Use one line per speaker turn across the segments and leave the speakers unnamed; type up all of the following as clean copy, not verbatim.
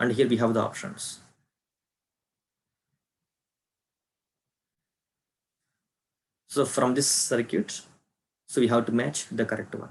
And here we have the options. So from this circuit, so we have to match the correct one.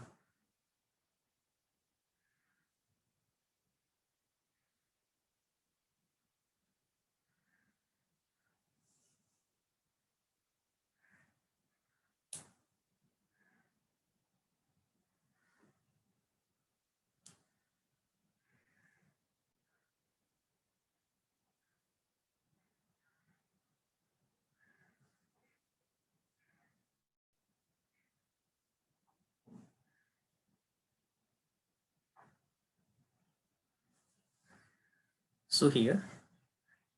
So here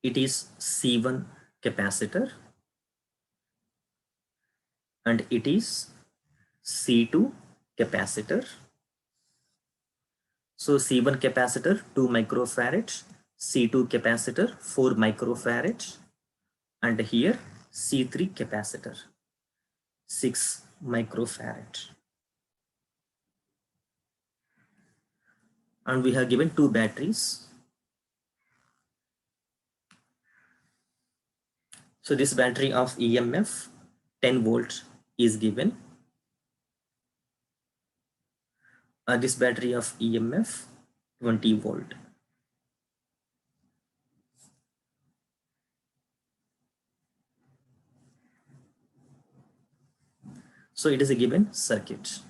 it is C1 capacitor and it is C2 capacitor. So C1 capacitor 2 microfarad, C2 capacitor 4 microfarad, and here C3 capacitor 6 microfarad. And we have given two batteries. So this battery of EMF 10 volt is given. This battery of EMF 20 volt. So it is a given circuit.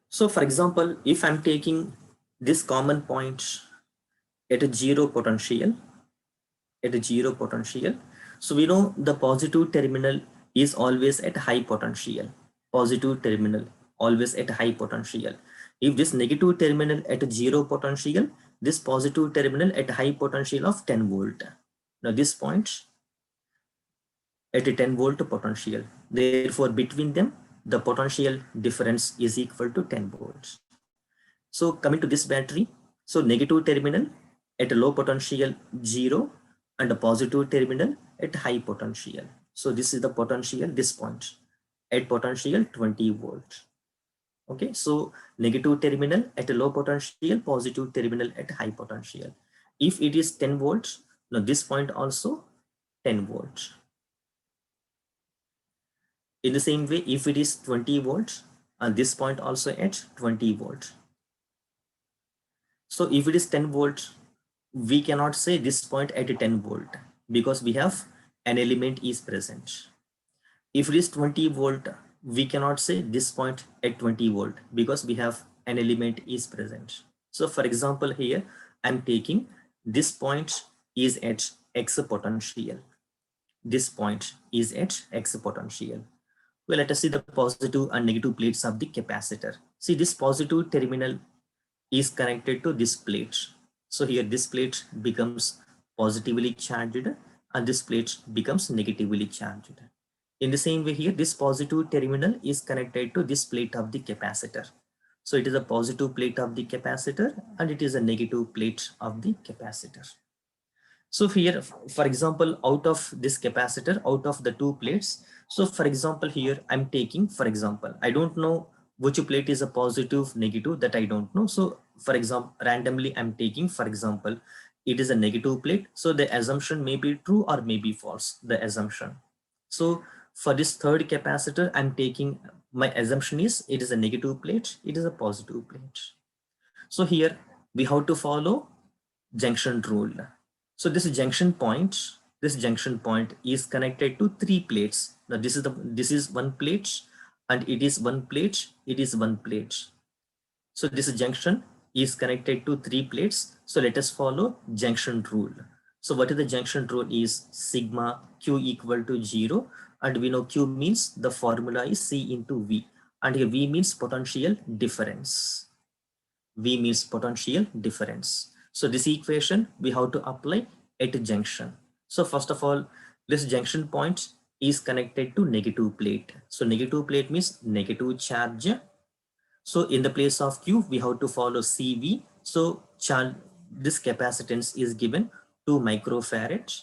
So for example, if I'm taking this common point at a zero potential, so we know the positive terminal is always at high potential. Positive terminal always at high potential. If this negative terminal at a zero potential, this positive terminal at high potential of 10 volt. Now this point at a 10 volt potential. Therefore, between them, the potential difference is equal to 10 volts. So coming to this battery, so negative terminal at a low potential 0 and a positive terminal at high potential. So this is the potential, this point at potential 20 volt. Okay, so negative terminal at a low potential, positive terminal at high potential. If it is 10 volts, now this point also 10 volts. In the same way, if it is 20 volts, and this point also at 20 volts. So if it is 10 volts, we cannot say this point at a 10 volt because we have an element is present. If it is 20 volt, we cannot say this point at 20 volt because we have an element is present. So for example, here I'm taking this point is at X potential. This point is at X potential. Well, let us see the positive and negative plates of the capacitor. See, this positive terminal is connected to this plate. So here this plate becomes positively charged and this plate becomes negatively charged. In the same way here, this positive terminal is connected to this plate of the capacitor. So it is a positive plate of the capacitor and it is a negative plate of the capacitor. So here, for example, out of this capacitor, out of the two plates, so for example, here I'm taking, for example, I don't know which plate is a positive, negative, that I don't know. So for example, randomly I'm taking, for example, it is a negative plate. So the assumption may be true or may be false, the assumption. So for this third capacitor, I'm taking, my assumption is it is a negative plate, it is a positive plate. So here we have to follow junction rule. So this junction point is connected to three plates. Now this is one plate and it is one plate, it is one plate. So this junction is connected to three plates. So let us follow junction rule. So what is the junction rule is sigma Q equal to 0, and we know Q means the formula is C into V, and here V means potential difference. V means potential difference. So this equation we have to apply at a junction. So first of all, this junction point is connected to negative plate. So negative plate means negative charge. So in the place of Q, we have to follow CV. So charge, this capacitance is given 2 microfarad.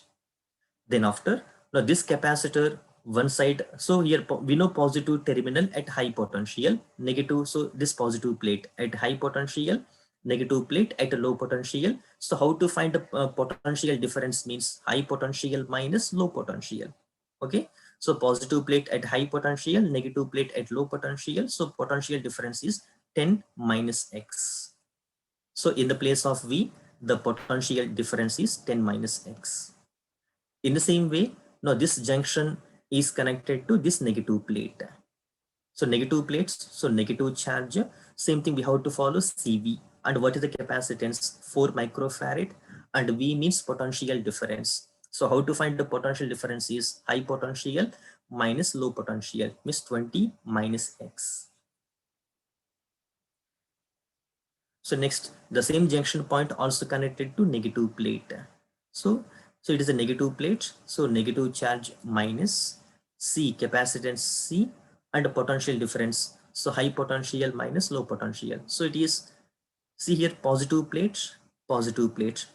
Then after, now this capacitor one side. So here we know positive terminal at high potential, negative. So this positive plate at high potential, negative plate at a low potential. So how to find the potential difference means high potential minus low potential. Okay. So positive plate at high potential, negative plate at low potential. So potential difference is 10 minus X. So in the place of V, the potential difference is 10 minus X. In the same way, now this junction is connected to this negative plate. So negative plates, so negative charge, same thing we have to follow CV. And what is the capacitance? 4 microfarad, and V means potential difference. So how to find the potential difference is high potential minus low potential, means 20 minus X. So next, the same junction point also connected to negative plate. So, so it is a negative plate. So negative charge minus C, capacitance C, and a potential difference. So high potential minus low potential. So it is, see here, positive plate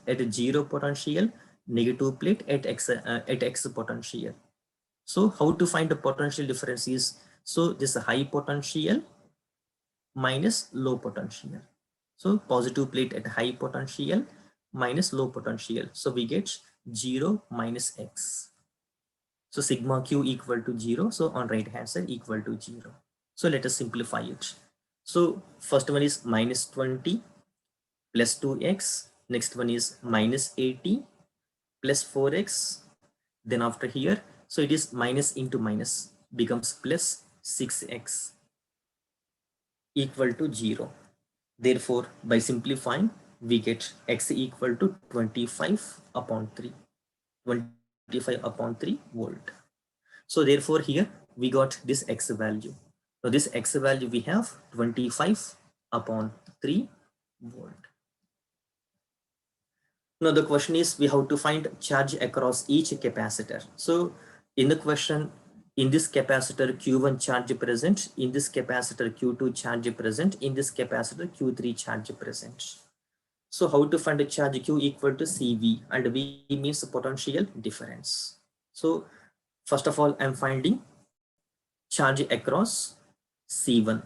at a zero potential, negative plate at X potential. So how to find the potential difference is, so this high potential minus low potential. So positive plate at high potential minus low potential. So we get 0 minus X. So sigma Q equal to 0. So on right hand side equal to 0. So let us simplify it. So first one is minus 20 plus 2X. Next one is minus 80 plus 4X. Then after here, so it is minus into minus becomes plus 6X equal to 0. Therefore, by simplifying, we get X equal to 25 upon 3. 25 upon 3 volt. So therefore, here we got this X value. So this X value we have 25 upon 3 volt. Now the question is, we have to find charge across each capacitor. So in the question, in this capacitor Q1 charge present, in this capacitor Q2 charge present, in this capacitor Q3 charge present. So how to find a charge Q equal to CV, and V means potential difference. So first of all, I'm finding charge across C1.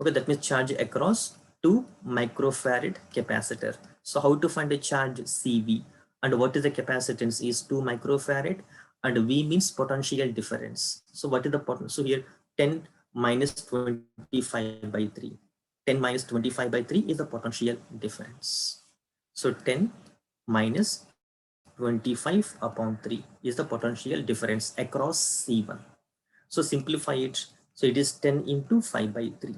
Okay, that means charge across 2 microfarad capacitor. So how to find a charge CV, and what is the capacitance is 2 microfarad, and V means potential difference. So what is the potential? So here 10 minus 25 by 3. 10 minus 25 by 3 is the potential difference. So 10 minus 25 upon 3 is the potential difference across C1. So simplify it. So it is 10 into 5 by 3.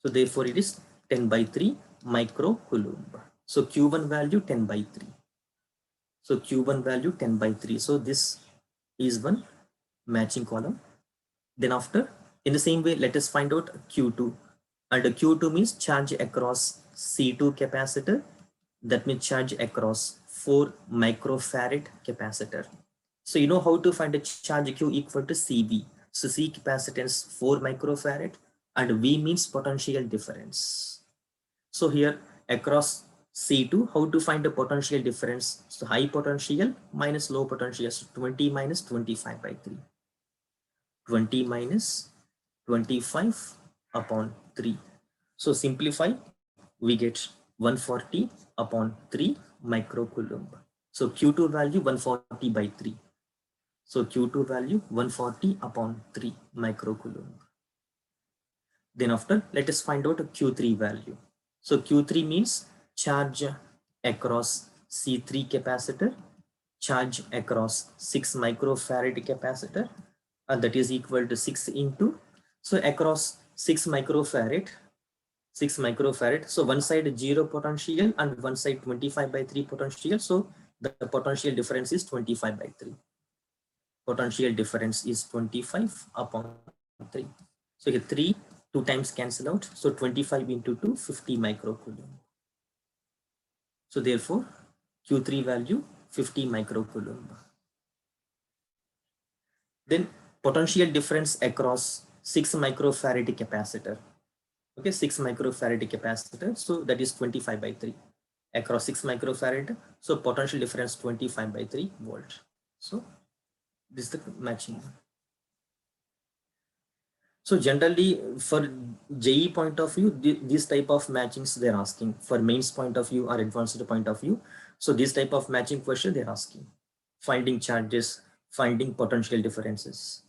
So therefore it is 10 by 3 microcoulomb. So Q1 value 10 by 3. So Q1 value 10 by 3. So this is one matching column. Then after, in the same way, let us find out Q2. And Q2 means charge across C2 capacitor. That means charge across 4 microfarad capacitor. So you know how to find a charge Q equal to CV. So C capacitance 4 microfarad, and V means potential difference. So here across C2, how to find the potential difference? So high potential minus low potential. So 20 minus 25 by 3. 20 minus 25 upon 3. So simplify, we get 140 upon 3 microcoulomb. So Q2 value 140 by 3. So Q2 value 140 upon 3 microcoulomb. Then after, let us find out a Q3 value. So Q3 means charge across C3 capacitor, charge across 6 microfarad capacitor, and that is equal to 6 into, so across 6 microfarad, 6 microfarad. So one side 0 potential and one side 25 by 3 potential. So the potential difference is 25 by 3. Potential difference is 25 upon 3. So here 3, 2 times cancel out. So 25 into 2, 50 microcoulomb. So therefore, Q3 value 50 microcoulomb. Then potential difference across 6 microfarad capacitor. Okay, 6 microfarad capacitor. So that is 25 by 3 across 6 microfarad. So potential difference 25 by 3 volt. So This is the matching. So generally for JEE point of view, this type of matchings they're asking. For mains point of view or advanced point of view, so this type of matching question they're asking. Finding charges, finding potential differences.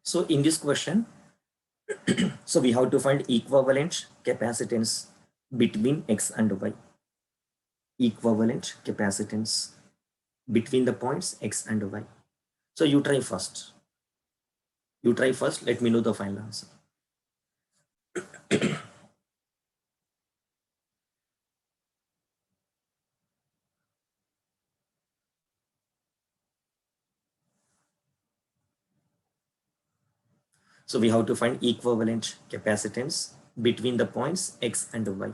So in this question, so we have to find equivalent capacitance between X and Y. Equivalent capacitance between the points X and Y. So you try first. You try first, let me know the final answer. So we have to find equivalent capacitance between the points X and Y.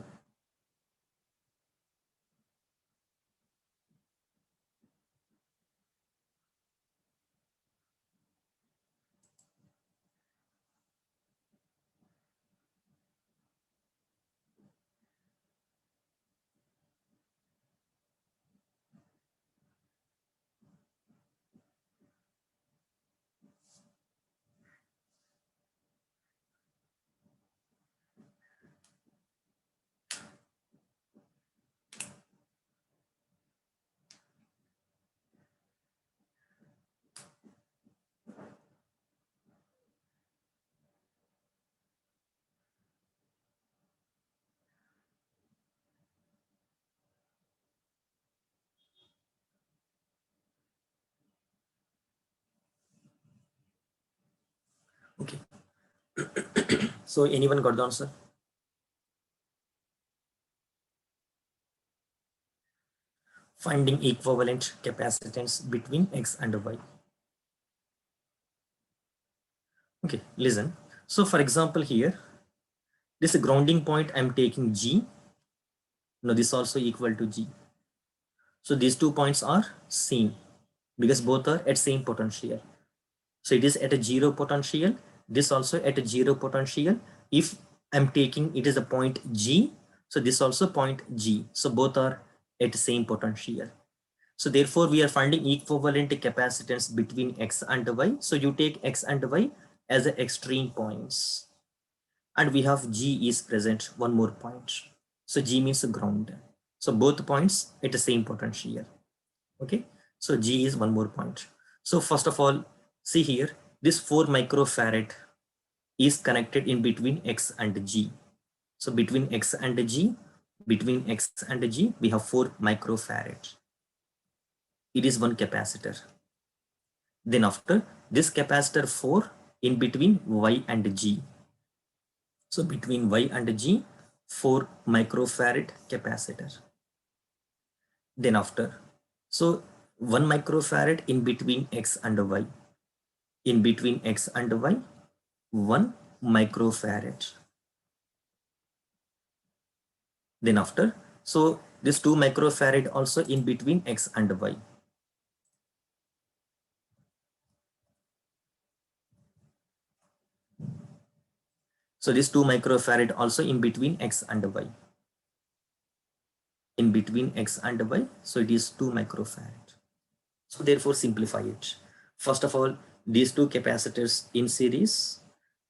Okay. So anyone got the answer? Finding equivalent capacitance between X and Y. Okay, listen. So for example here, this grounding point I'm taking G. Now this also equal to G. So these 2 points are same because both are at same potential. So it is at a 0 potential. This also at a 0 potential. If I'm taking it is a point G, so this also point G. So both are at the same potential. So therefore we are finding equivalent capacitance between X and Y. So you take X and Y as the extreme points. And we have G is present, one more point. So G means ground. So both points at the same potential. Okay. So G is one more point. So first of all, see here, this 4 microfarad is connected in between X and G. So between X and G, we have 4 microfarad. It is one capacitor. Then after this capacitor 4 in between Y and G. So between Y and G, 4 microfarad capacitor. Then after, so 1 microfarad in between X and Y. In between X and Y, 1 microfarad. Then after, so this 2 microfarad also in between X and Y. So this 2 microfarad also in between X and Y. In between X and Y, so it is 2 microfarad. So therefore simplify it. First of all, these 2 capacitors in series,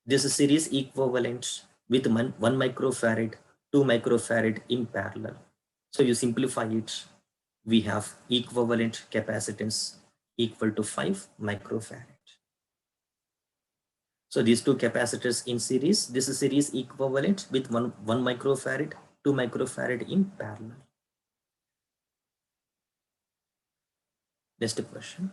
this is series equivalent with 1 microfarad, 2 microfarad in parallel. So you simplify it, we have equivalent capacitance equal to 5 microfarad. So these 2 capacitors in series, this is series equivalent with 1 microfarad, 2 microfarad in parallel. Next question.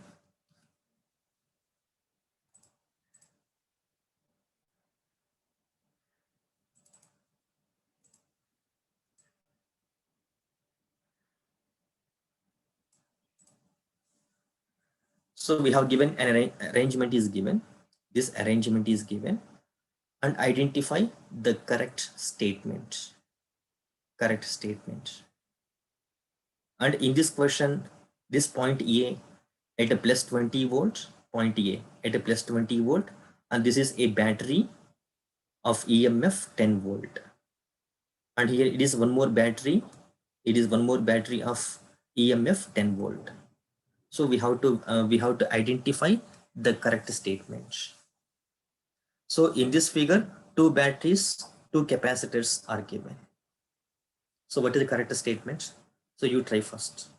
So we have given an arrangement is given. This arrangement is given and identify the correct statement. Correct statement. And in this question, this point A at a plus 20 volts, point A at a plus 20 volt, and this is a battery of EMF 10 volt. And here it is one more battery. It is one more battery of EMF 10 volt. So we have to identify the correct statements. So in this figure, two batteries, two capacitors are given. So what is the correct statement? So you try first.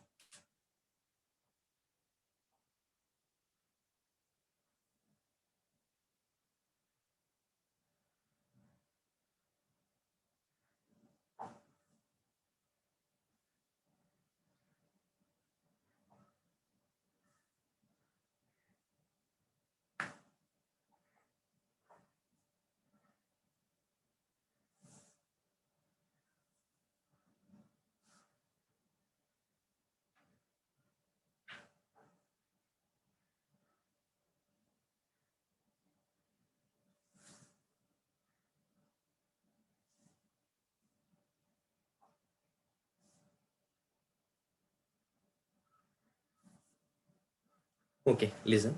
Okay, listen.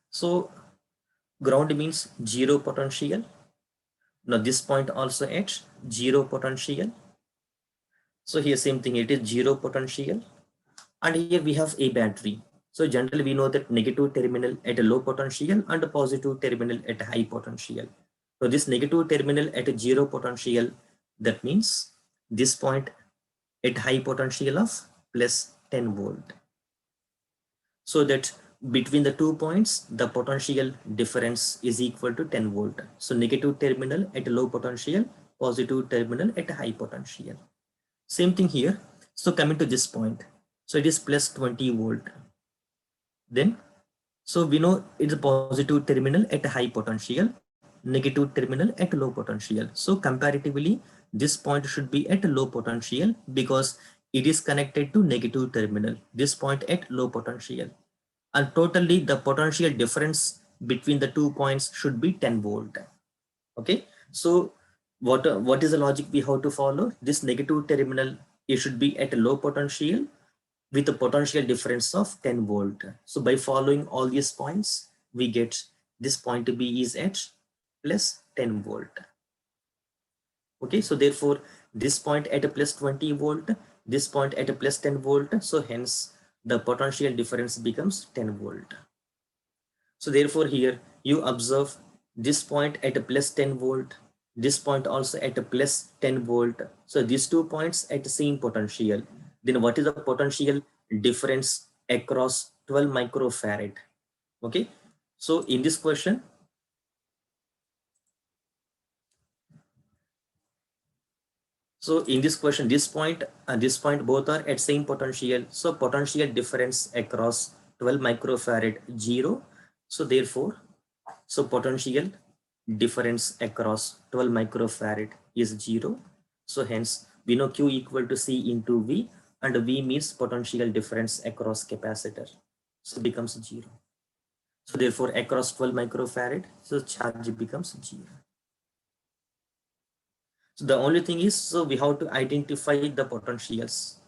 So ground means zero potential. Now this point also at zero potential. So here same thing, it is zero potential. And here we have a battery. So generally we know that negative terminal at a low potential and a positive terminal at a high potential. So this negative terminal at a zero potential, that means this point at high potential of plus 10 volt. So that between the 2 points, the potential difference is equal to 10 volt. So negative terminal at a low potential, positive terminal at a high potential. Same thing here. So coming to this point, so it is plus 20 volt. Then, so we know it's a positive terminal at a high potential, negative terminal at low potential. So comparatively, this point should be at low potential because it is connected to negative terminal. This point at low potential. And totally the potential difference between the 2 points should be 10 volt. Okay, so what is the logic we have to follow? This negative terminal, it should be at a low potential with a potential difference of 10 volt. So by following all these points, we get this point to be is at plus 10 volt. Okay, so therefore this point at a plus 20 volt, this point at a plus 10 volt, so hence the potential difference becomes 10 volt. So therefore here you observe this point at a plus 10 volt, this point also at a plus 10 volt. So these 2 points at the same potential. Then what is the potential difference across 12 microfarad? Okay. So in this question, this point and this point both are at same potential. So potential difference across 12 microfarad 0. So therefore, so potential difference across 12 microfarad is 0. So hence we know Q equal to C into V, and V means potential difference across capacitor. So becomes 0. So therefore across 12 microfarad, so charge becomes 0. So the only thing is, so we have to identify the potentials.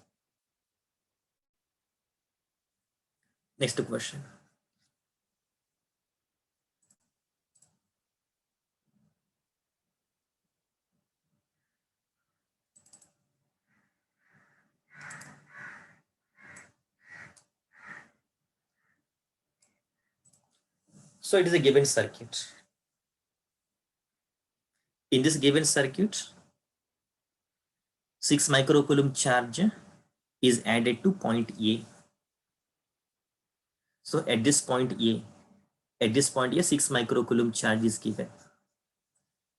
Next question. So it is a given circuit. In this given circuit, 6 microcoulomb charge is added to point A. So at this point A, 6 microcoulomb charge is given.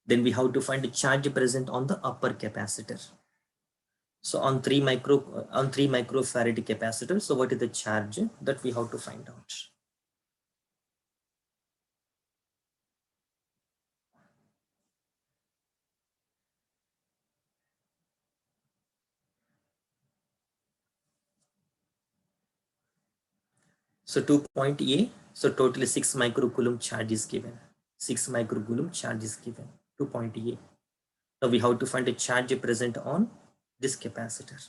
Then we have to find the charge present on the upper capacitor. So on 3 microfarad capacitor, so what is the charge that we have to find out? So 2.A, so totally 6 microcoulomb charge is given. 6 microcoulomb charge is given, 2.A. Now we have to find a charge present on this capacitor.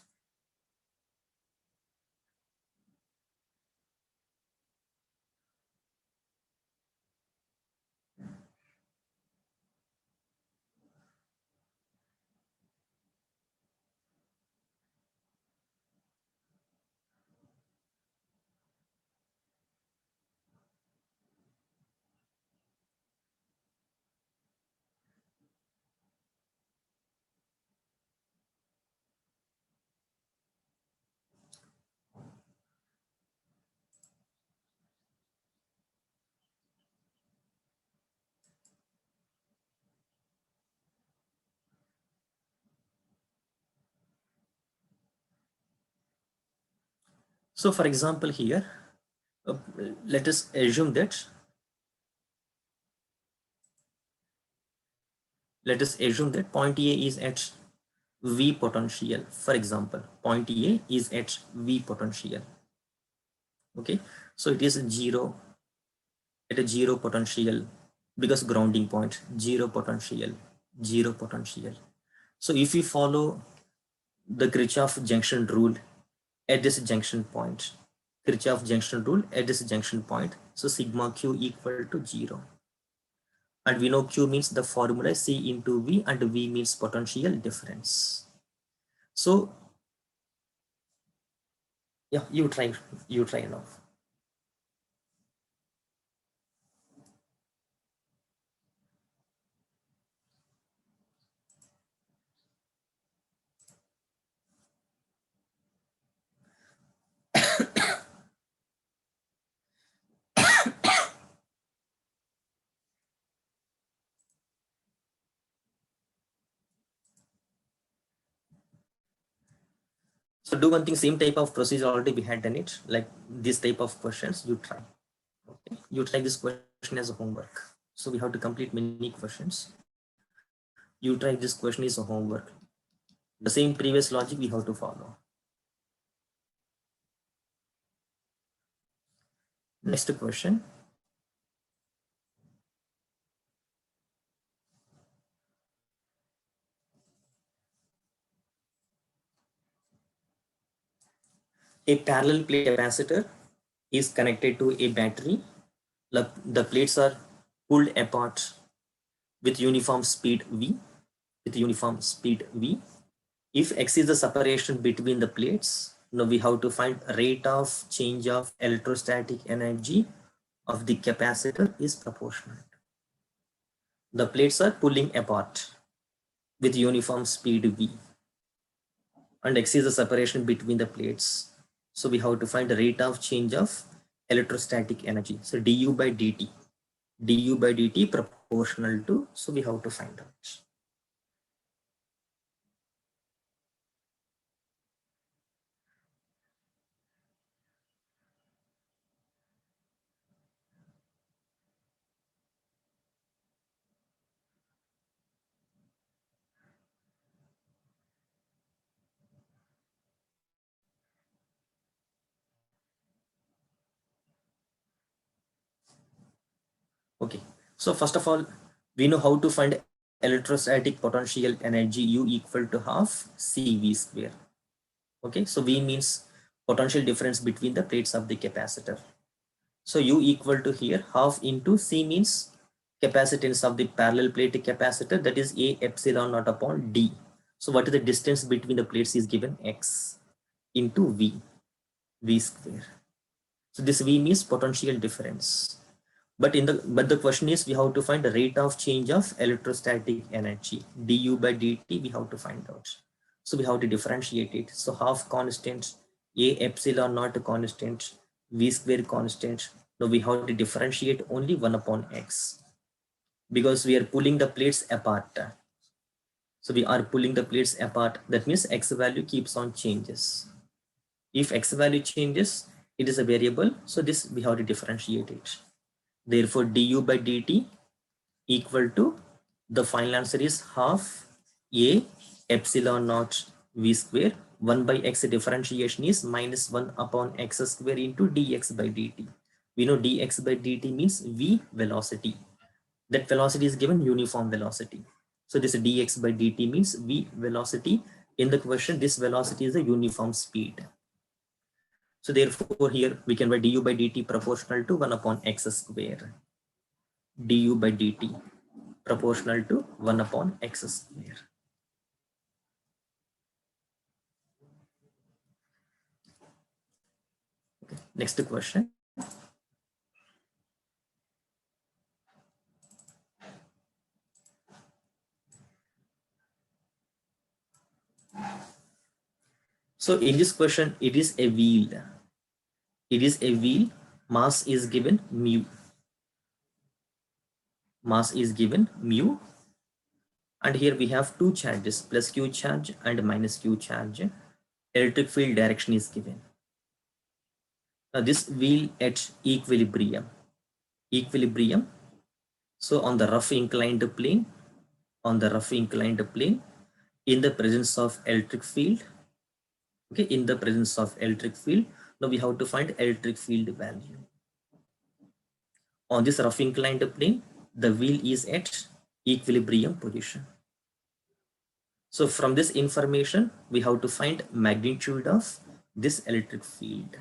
So for example here, uh, let us assume that point A is at V potential. For example, point A is at V potential. Okay, so it is zero at a zero potential because grounding point, zero potential, zero potential. So if we follow the Kirchhoff junction rule at this junction point, Kirchhoff junction rule at this junction point, so sigma q equal to 0. And we know q means the formula C into V, and V means potential difference. So yeah, you try now. So do one thing, same type of procedure already we had done it, like this type of questions you try. Okay, you try this question as a homework. So we have to complete many questions. You try this question is a homework. The same previous logic we have to follow. Next question. A parallel plate capacitor is connected to a battery. The plates are pulled apart with uniform speed v. If x is the separation between the plates, now we have to find rate of change of electrostatic energy of the capacitor is proportional. The plates are pulling apart with uniform speed v, and x is the separation between the plates. So we have to find the rate of change of electrostatic energy. So du by dt proportional to, so we have to find out. Okay, so first of all, we know how to find electrostatic potential energy U equal to half CV square. Okay, so V means potential difference between the plates of the capacitor. So U equal to here half into C means capacitance of the parallel plate capacitor, that is A epsilon naught upon D. So what is the distance between the plates is given X into V square. So this V means potential difference. But the question is, we have to find the rate of change of electrostatic energy. Du by dt we have to find out. So we have to differentiate it. So half constant, A epsilon naught constant, V square constant. Now we have to differentiate only 1 upon x, because we are pulling the plates apart. So we are pulling the plates apart. That means x value keeps on changes. If x value changes, it is a variable. So this we have to differentiate it. Therefore, du by dt equal to, the final answer is half A epsilon naught V square. 1 by x differentiation is minus 1 upon x square into dx by dt. We know dx by dt means V velocity. That velocity is given uniform velocity. So this dx by dt means V velocity. In the question, this velocity is a uniform speed. So therefore here we can write du by dt proportional to 1 upon x square. Du by dt proportional to 1 upon x square. Okay. Next question. So in this question, it is a wheel. It is a wheel. Mass is given mu. Mass is given mu. And here we have two charges, plus q charge and minus q charge. Electric field direction is given. Now this wheel at equilibrium. So on the rough inclined plane, in the presence of electric field, okay, in the presence of electric field, now we have to find electric field value. On this rough inclined plane, the wheel is at equilibrium position. So from this information, we have to find magnitude of this electric field.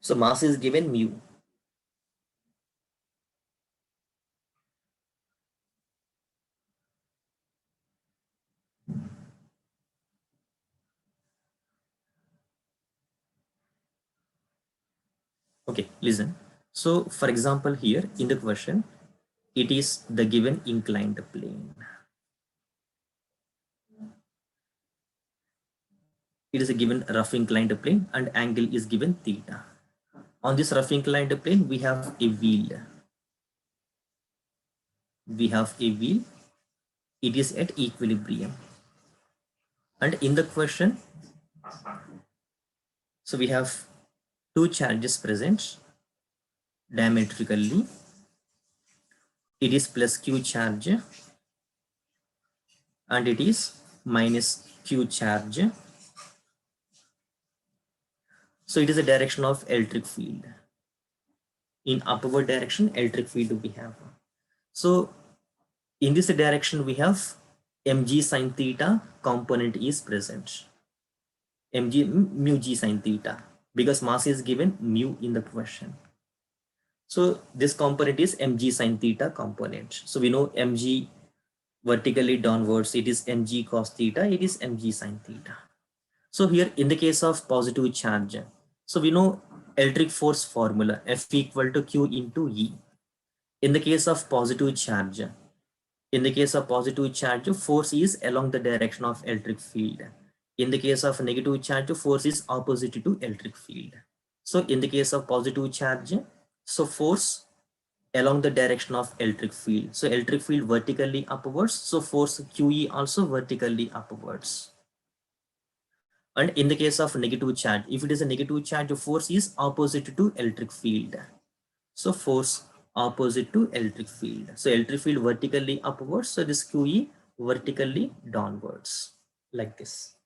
So mass is given mu. Okay, listen. So for example, here in the question, it is the given inclined plane. It is a given rough inclined plane and angle is given theta. On this rough inclined plane, we have a wheel. It is at equilibrium. And in the question, so we have two charges present diametrically. It is plus q charge and it is minus q charge. So it is a direction of electric field. In upward direction, electric field we have. So in this direction, we have mg sine theta component is present. Mu g sine theta, because mass is given mu in the question. So this component is mg sine theta component. So we know mg vertically downwards, it is mg cos theta, it is mg sine theta. So here in the case of positive charge, so we know electric force formula F equal to Q into E. In the case of positive charge, force is along the direction of electric field. In the case of negative charge, force is opposite to electric field. So in the case of positive charge, so force along the direction of electric field. So electric field vertically upwards, so force QE also vertically upwards. And in the case of negative charge, if it is a negative charge, force is opposite to electric field. So force opposite to electric field. So electric field vertically upwards, so this QE vertically downwards, like this.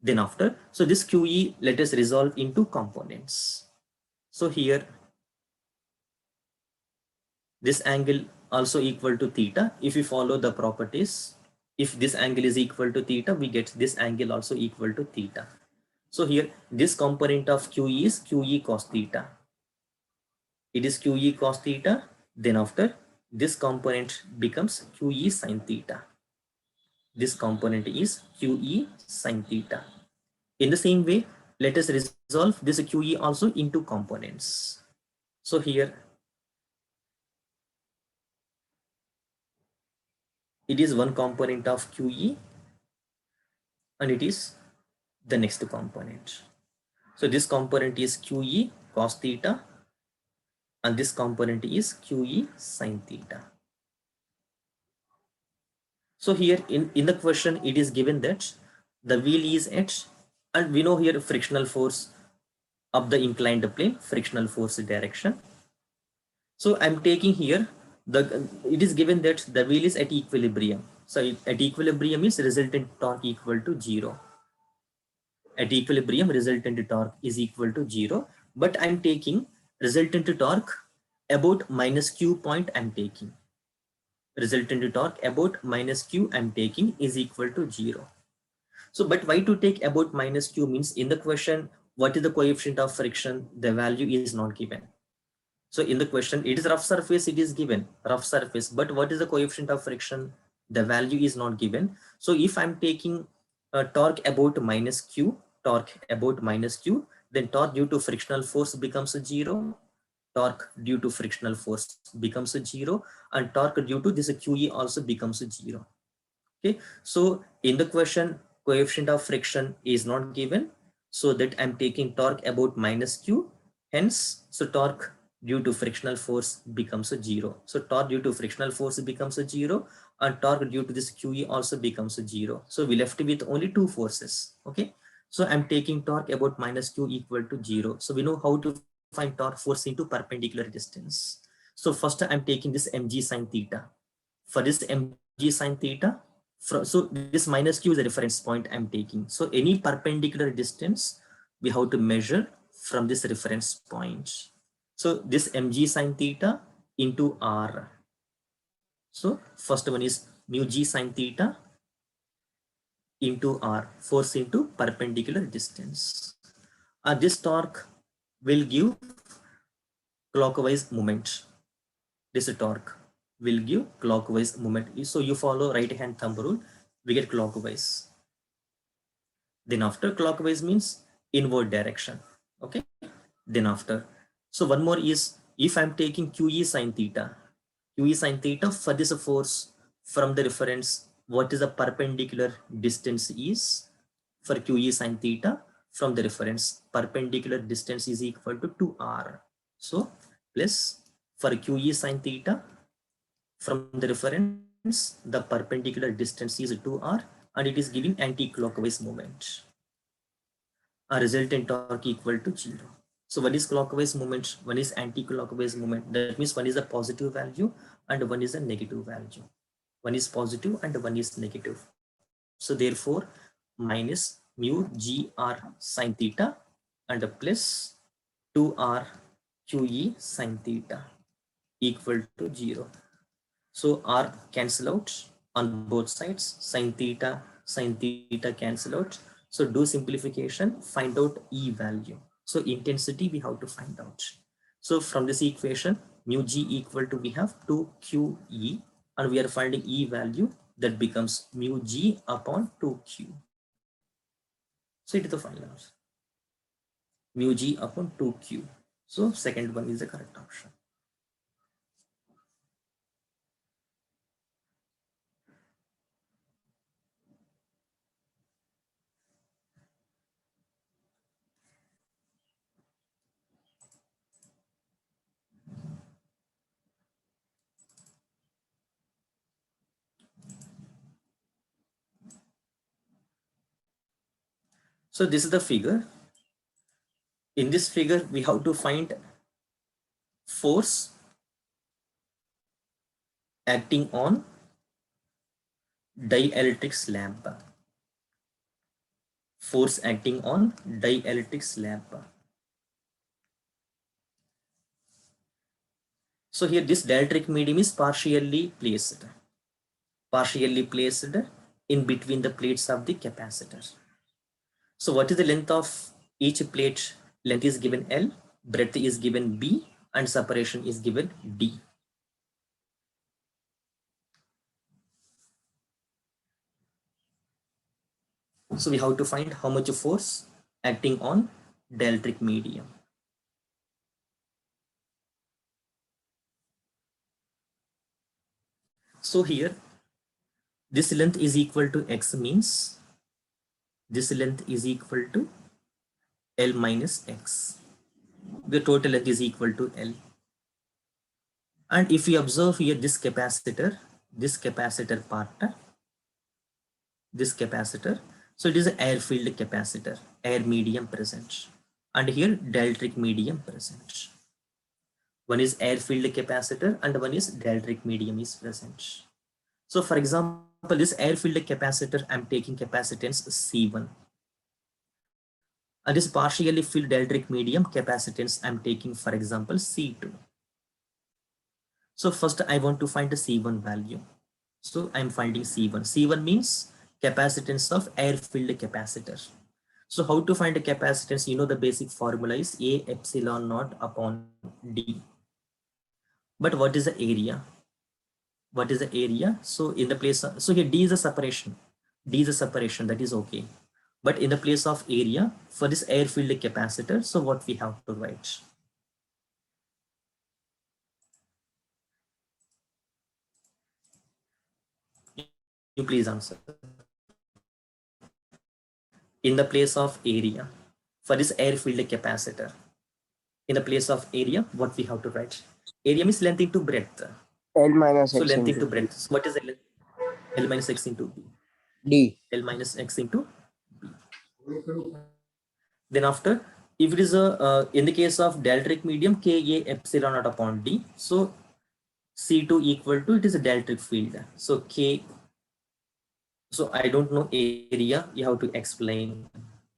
Then after, so this QE, let us resolve into components. So here, this angle also equal to theta. If we follow the properties, if this angle is equal to theta, we get this angle also equal to theta. So here, this component of QE is QE cos theta. It is QE cos theta. Then after, this component becomes QE sin theta. This component is QE sin theta. In the same way, let us resolve this QE also into components. So here, it is one component of QE and it is the next component. So this component is QE cos theta and this component is QE sin theta. So here in the question, it is given that the wheel is at, and we know here frictional force of the inclined plane, frictional force direction. So I'm taking here, it is given that the wheel is at equilibrium. So at equilibrium is resultant torque equal to 0. At equilibrium, resultant torque is equal to 0. But I'm taking resultant torque about minus q point I'm taking. Resultant torque about minus q I'm taking is equal to 0. So, but why to take about minus q means in the question, what is the coefficient of friction? The value is not given. So in the question, it is rough surface, it is given rough surface, but what is the coefficient of friction? The value is not given. So if I'm taking a torque about minus q, then torque due to frictional force becomes a 0, torque due to frictional force becomes a 0, and torque due to this QE also becomes a 0. Okay, so in the question, coefficient of friction is not given, so that I'm taking torque about minus q, hence so torque due to frictional force becomes a 0. So torque due to frictional force becomes a 0, and torque due to this QE also becomes a 0. So we left with only two forces. Okay, so I'm taking torque about minus q equal to 0. So we know how to find torque force into perpendicular distance. So first I'm taking this mg sine theta. For this mg sine theta, so this minus q is a reference point I'm taking. So any perpendicular distance we have to measure from this reference point. So this mg sine theta into r. So first one is mu g sine theta into r, force into perpendicular distance. This torque will give clockwise movement. This torque will give clockwise movement. So you follow right hand thumb rule, we get clockwise. Then after clockwise means inward direction. Okay, then after. So one more is, if I'm taking QE sine theta, for this force from the reference, what is the perpendicular distance is? For QE sine theta from the reference, perpendicular distance is equal to 2r. So plus for QE sine theta from the reference, the perpendicular distance is 2r, and it is giving anti-clockwise movement. A resultant torque equal to 0. So one is clockwise movement, one is anti-clockwise movement. That means one is a positive value and one is a negative value. One is positive and one is negative. So therefore, minus mu gr sine theta and plus 2r QE sine theta equal to 0. So r cancel out on both sides, sine theta cancel out. So do simplification, find out E value. So intensity we have to find out. So from this equation, mu g equal to, we have 2QE, and we are finding E value, that becomes mu g upon 2Q. So it is the final answer. Mu g upon 2Q. So second one is the correct option. So this is the figure. In this figure, we have to find force acting on dielectric slab. Force acting on dielectric slab. So here this dielectric medium is partially placed in between the plates of the capacitor. So what is the length of each plate? Length is given L, breadth is given B, and separation is given D. So we have to find how much force acting on dielectric medium. So here, this length is equal to X, means this length is equal to L minus X. The total length is equal to L. And if we observe here this capacitor part, this capacitor, so it is an air filled capacitor, air medium present, and here dielectric medium present. One is air filled capacitor and one is dielectric medium is present. So for example, this air filled capacitor, I'm taking capacitance C1. And this partially filled dielectric medium capacitance, I'm taking, for example, C2. So first I want to find the C1 value. So I'm finding C1. C1 means capacitance of air filled capacitor. So how to find a capacitance? You know the basic formula is A epsilon naught upon D. But what is the area? What is the area? So in the place of, so here D is a separation. D is a separation, that is okay. But in the place of area for this air filled capacitor, so what we have to write? You please answer. In the place of area for this air filled capacitor, in the place of area, what we have to write? Area means length into breadth.
L minus
So
X
length
into
into breadth. So what is the length? L minus X into B.
D.
L minus X into B. Then after, if it is a in the case of dielectric medium, Ka epsilon naught upon D. So C2 equal to, it is a dielectric field. So K, so I don't know area, you have to explain.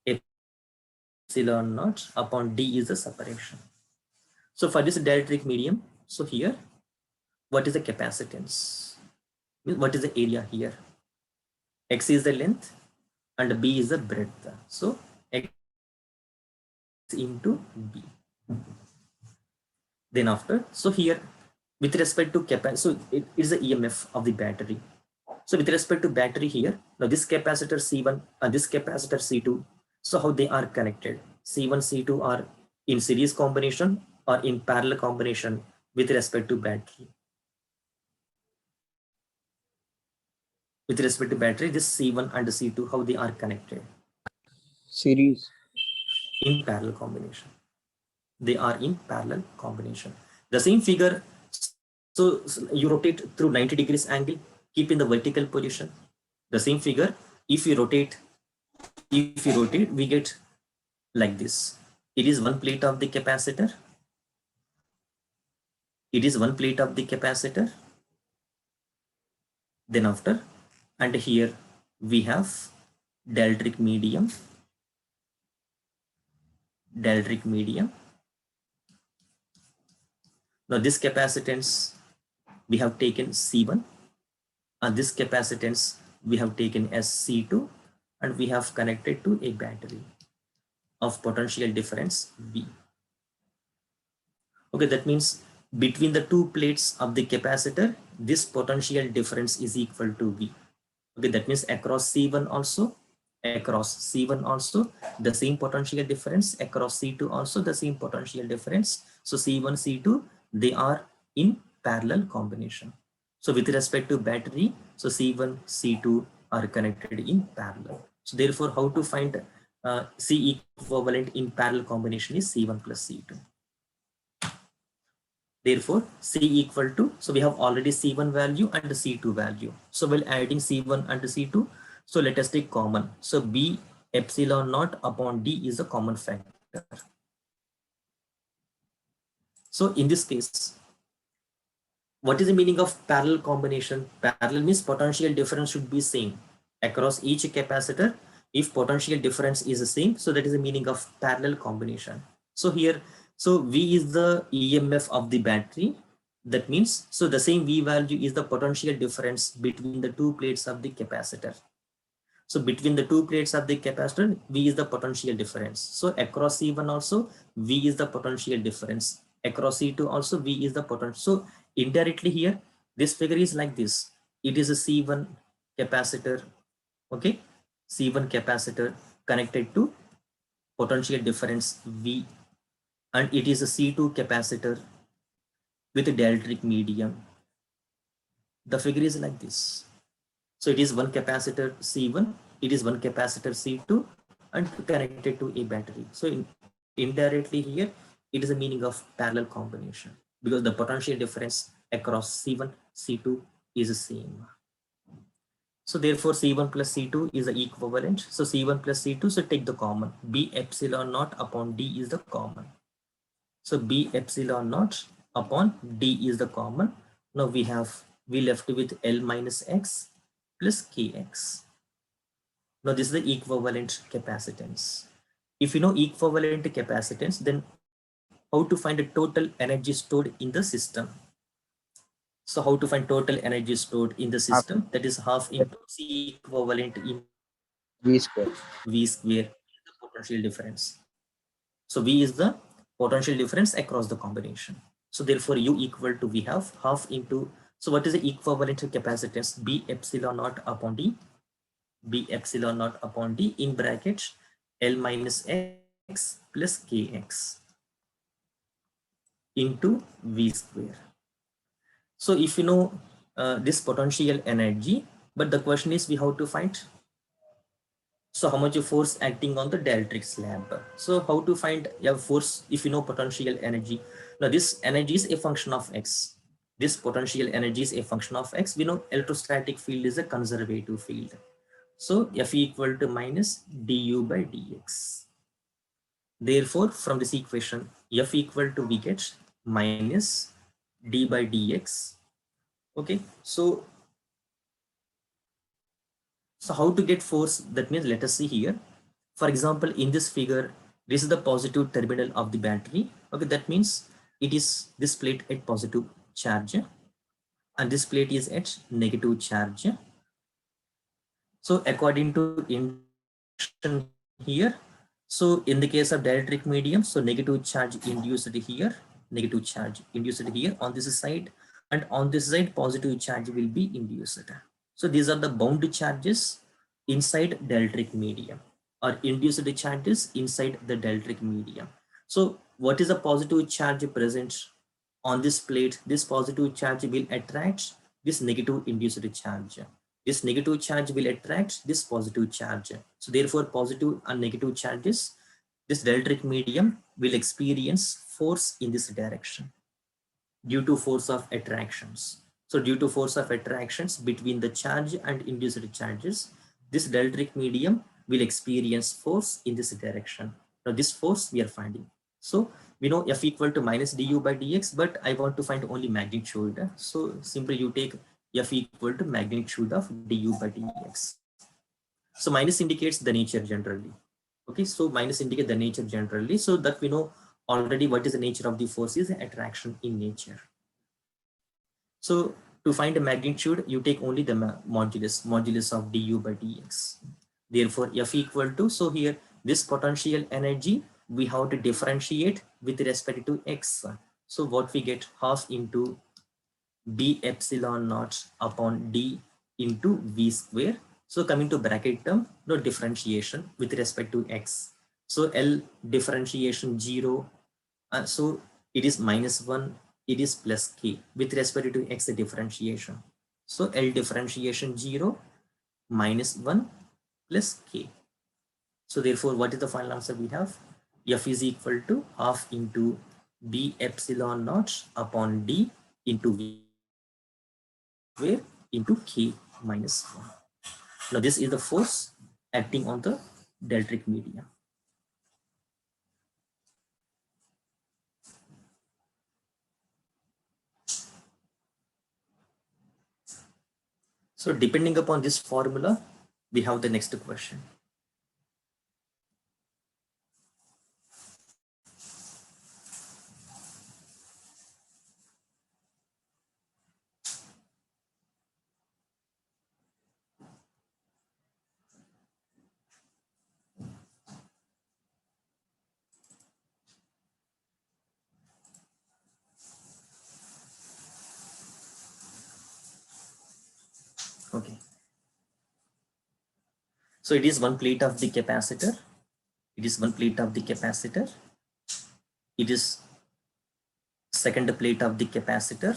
Epsilon naught upon D is the separation. So for this dielectric medium, so here, what is the capacitance? What is the area here? X is the length and B is the breadth. So X into B. Then after, so here with respect to capacity, so it is the EMF of the battery. So with respect to battery here, now this capacitor C1 and this capacitor C2, so how they are connected? C1, C2 are in series combination or in parallel combination with respect to battery. With respect to battery, this C1 and C2, how they are connected?
Series.
In parallel combination. They are in parallel combination. The same figure, so you rotate through 90 degrees angle, keep in the vertical position. The same figure, if you rotate, we get like this. It is one plate of the capacitor. It is one plate of the capacitor. Then after, and here we have dielectric medium. Dielectric medium. Now this capacitance we have taken C1, and this capacitance we have taken as C2, and we have connected to a battery of potential difference V. Okay, that means between the two plates of the capacitor, this potential difference is equal to V. Okay, that means across C1 also, the same potential difference, across C2 also the same potential difference. So C1, C2, they are in parallel combination. So with respect to battery, so C1, C2 are connected in parallel. So therefore, how to find C equivalent in parallel combination is C1 plus C2. Therefore, C equal to, so we have already C1 value and the C2 value. So while adding C1 and C2, so let us take common. So B epsilon naught upon D is a common factor. So in this case, what is the meaning of parallel combination? Parallel means potential difference should be same across each capacitor. If potential difference is the same, so that is the meaning of parallel combination. So here, so V is the EMF of the battery. That means, so the same V value is the potential difference between the two plates of the capacitor. So between the two plates of the capacitor, V is the potential difference. So across C1 also, V is the potential difference. Across C2 also, V is the potential. So indirectly here, this figure is like this. It is a C1 capacitor, okay? C1 capacitor connected to potential difference V, and it is a C2 capacitor with a dielectric medium. The figure is like this. So it is one capacitor C1, it is one capacitor C2, and connected to a battery. So indirectly here, it is a meaning of parallel combination because the potential difference across C1, C2 is the same. So therefore C1 plus C2 is the equivalent. So C1 plus C2, so take the common. B epsilon naught upon D is the common. So B epsilon naught upon D is the common. Now we left with L minus X plus Kx. Now this is the equivalent capacitance. If you know equivalent capacitance, then how to find the total energy stored in the system? So how to find total energy stored in the
Half
system? That is half into C equivalent into
V square.
V square. potential difference. So V is the potential difference across the combination. So therefore U equal to, we have half into, so what is the equivalent to capacitance? B epsilon naught upon D, B epsilon naught upon D in brackets L minus X plus Kx into V square. So if you know this potential energy, but the question is we have to find, so how much force acting on the dielectric slab. So how to find a force if you know potential energy? Now this energy is a function of x. This potential energy is a function of x. We know electrostatic field is a conservative field. So F equal to minus du by dx. Therefore, from this equation, F equal to, we get minus d by dx. Okay, so how to get force? That means let us see here. For example, in this figure, this is the positive terminal of the battery. Okay, that means it is this plate at positive charge and this plate is at negative charge. So according to induction here, so in the case of dielectric medium, so negative charge induced here, negative charge induced here on this side, and on this side positive charge will be induced. So these are the bound charges inside dielectric medium, or induced charges inside the dielectric medium. So what is the positive charge present on this plate? This positive charge will attract this negative induced charge. This negative charge will attract this positive charge. So therefore positive and negative charges, this dielectric medium will experience force in this direction due to force of attractions. So due to force of attractions between the charge and induced charges, this dielectric medium will experience force in this direction. Now this force we are finding. So we know F equal to minus du by dx, but I want to find only magnitude. So simply you take F equal to magnitude of du by dx. So minus indicates the nature generally. Okay, so minus indicate the nature generally, so that we know already what is the nature of the force is attraction in nature. So to find a magnitude, you take only the modulus of du by dx. Therefore F equal to, so here this potential energy we have to differentiate with respect to x. So what we get, half into b epsilon naught upon d into v square. So coming to bracket term, no differentiation with respect to x. So L differentiation 0. So it is minus 1, it is plus k with respect to x differentiation. So L differentiation 0, minus 1 plus k. So therefore, what is the final answer we have? F is equal to half into b epsilon naught upon d into v square into k minus 1. Now this is the force acting on the dielectric medium. So depending upon this formula, we have the next question. Okay. So it is one plate of the capacitor. It is one plate of the capacitor. It is second plate of the capacitor.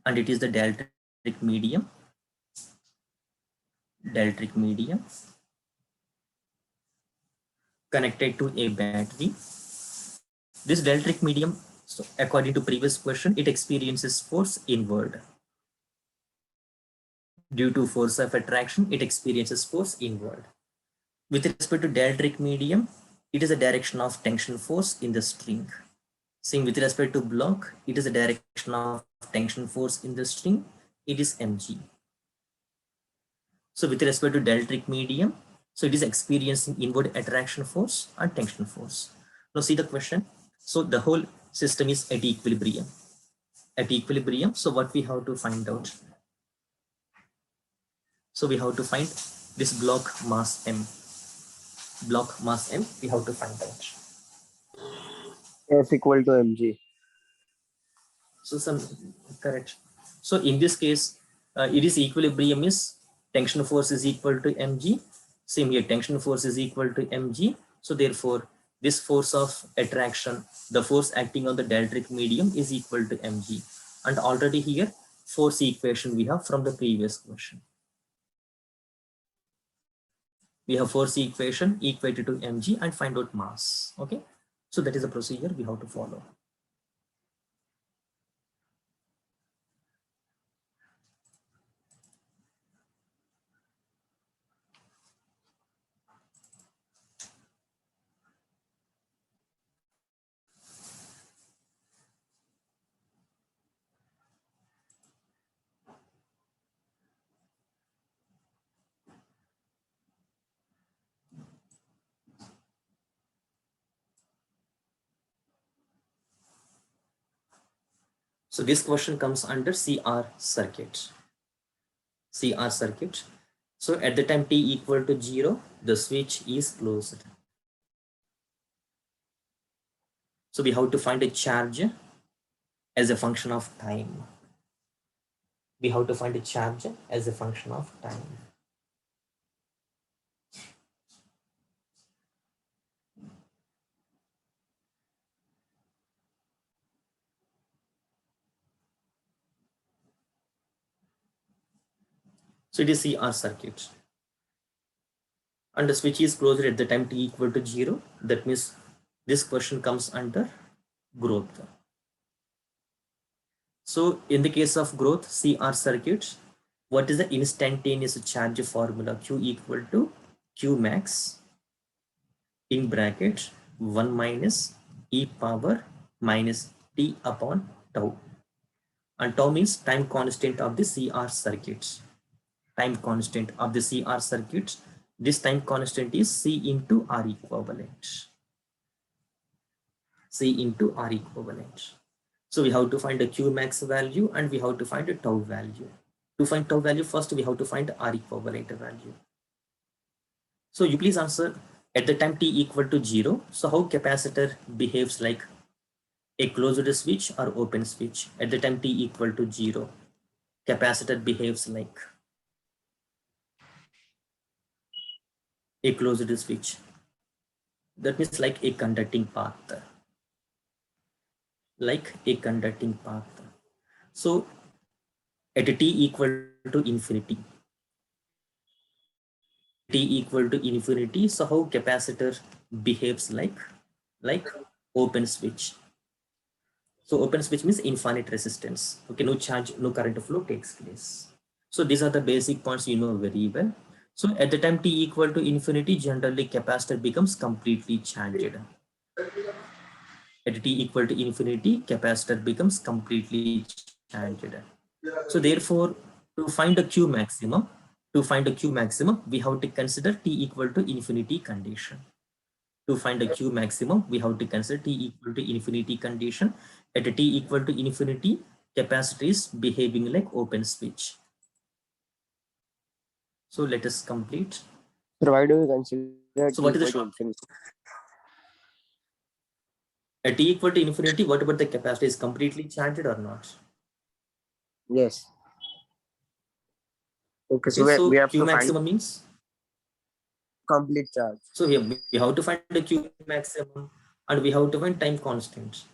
And it is the dielectric medium. Dielectric medium connected to a battery. This dielectric medium, so according to previous question, it experiences force inward. Due to force of attraction, it experiences force inward. With respect to dielectric medium, it is a direction of tension force in the string. Same with respect to block, it is a direction of tension force in the string, it is mg. So with respect to dielectric medium, so it is experiencing inward attraction force and tension force. Now see the question. So the whole system is at equilibrium. At equilibrium, so what we have to find out? So we have to find this block mass m. block mass M, we have to find out.
F equal to mg.
So some correct. So in this case, it is equilibrium is tension force is equal to mg. Same here, tension force is equal to mg. So therefore, this force of attraction, the force acting on the dielectric medium is equal to mg. And already here, force equation we have from the previous question. We have force equation equated to mg and find out mass. Okay. So that is a procedure we have to follow. So this question comes under CR circuit. CR circuit. So at the time t equal to 0, the switch is closed. So we have to find a charge as a function of time. We have to find a charge as a function of time. So it is CR circuit. And the switch is closed at the time t equal to 0. That means this question comes under growth. So in the case of growth, CR circuit, what is the instantaneous charge formula? Q equal to Q max in bracket 1 minus e power minus t upon tau. And tau means time constant of the CR circuit. Time constant of the CR circuit. This time constant is C into R equivalent. C into R equivalent. So we have to find the Q max value and we have to find the tau value. To find tau value, first we have to find the R equivalent value. So you please answer at the time t equal to 0. So how capacitor behaves like a closed switch or open switch? At the time t equal to 0, capacitor behaves like a closed switch. That means like a conducting path. Like a conducting path. So at t equal to infinity, t equal to infinity, so how capacitor behaves like open switch. So open switch means infinite resistance. Okay, no charge, no current flow takes place. So these are the basic points you know very well. So at the time t equal to infinity, generally capacitor becomes completely charged. At t equal to infinity, capacitor becomes completely charged. So therefore, to find the Q maximum, we have to consider t equal to infinity condition. To find the Q maximum, we have to consider t equal to infinity condition. At t equal to infinity, capacitor is behaving like open switch. So let us complete.
So why do we consider
So
t
what is the
equal to
short?
infinity?
At t equal to infinity, what about the capacitor is completely charged or not?
Yes. Okay,
Okay,
so
so
we have
Q
to find
maximum means,
complete charge.
so here we have to find the Q maximum and we have to find time constant.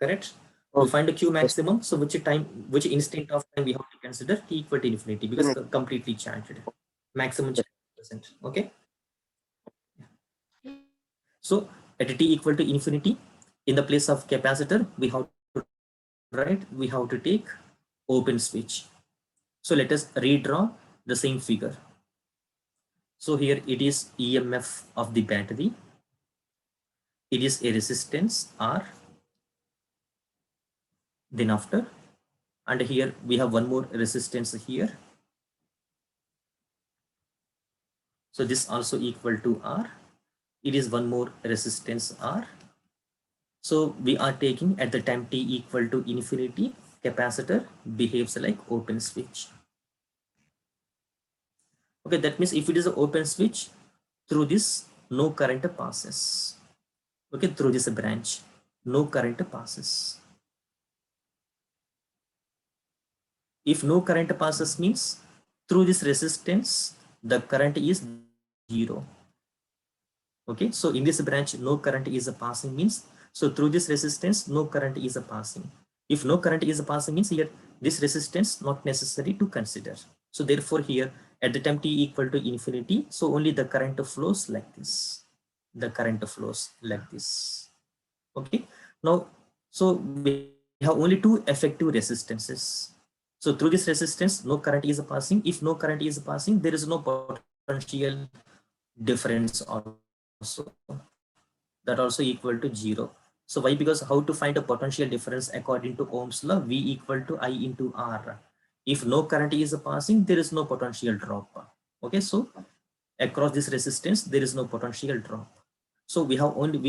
Correct? To
Okay.
find the Q
Yes.
maximum, so which instant of time we have to consider t equal to infinity because
Infinity.
completely charged. Maximum
Yes.
charge %. Okay. So at t equal to infinity, in the place of capacitor, we have to write, we have to take open switch. So let us redraw the same figure. So here it is EMF of the battery. It is a resistance R. Then after, and here we have one more resistance here. So this also equal to R. It is one more resistance R. So we are taking at the time t equal to infinity, capacitor behaves like open switch. Okay, that means if it is an open switch, through this no current passes. Okay, through this branch, no current passes. If no current passes means through this resistance, the current is 0. Okay, so in this branch, no current is a passing means, so through this resistance, no current is a passing. If no current is a passing means here, this resistance not necessary to consider. So therefore here, at the time t equal to infinity, so only the current flows like this. The current flows like this. Okay, now, so we have only two effective resistances. So through this resistance, no current is passing. If no current is passing, there is no potential difference also. That also equal to 0. So why? Because how to find a potential difference according to Ohm's law? V equal to I into R. If no current is passing, there is no potential drop. Okay, so across this resistance, there is no potential drop. So we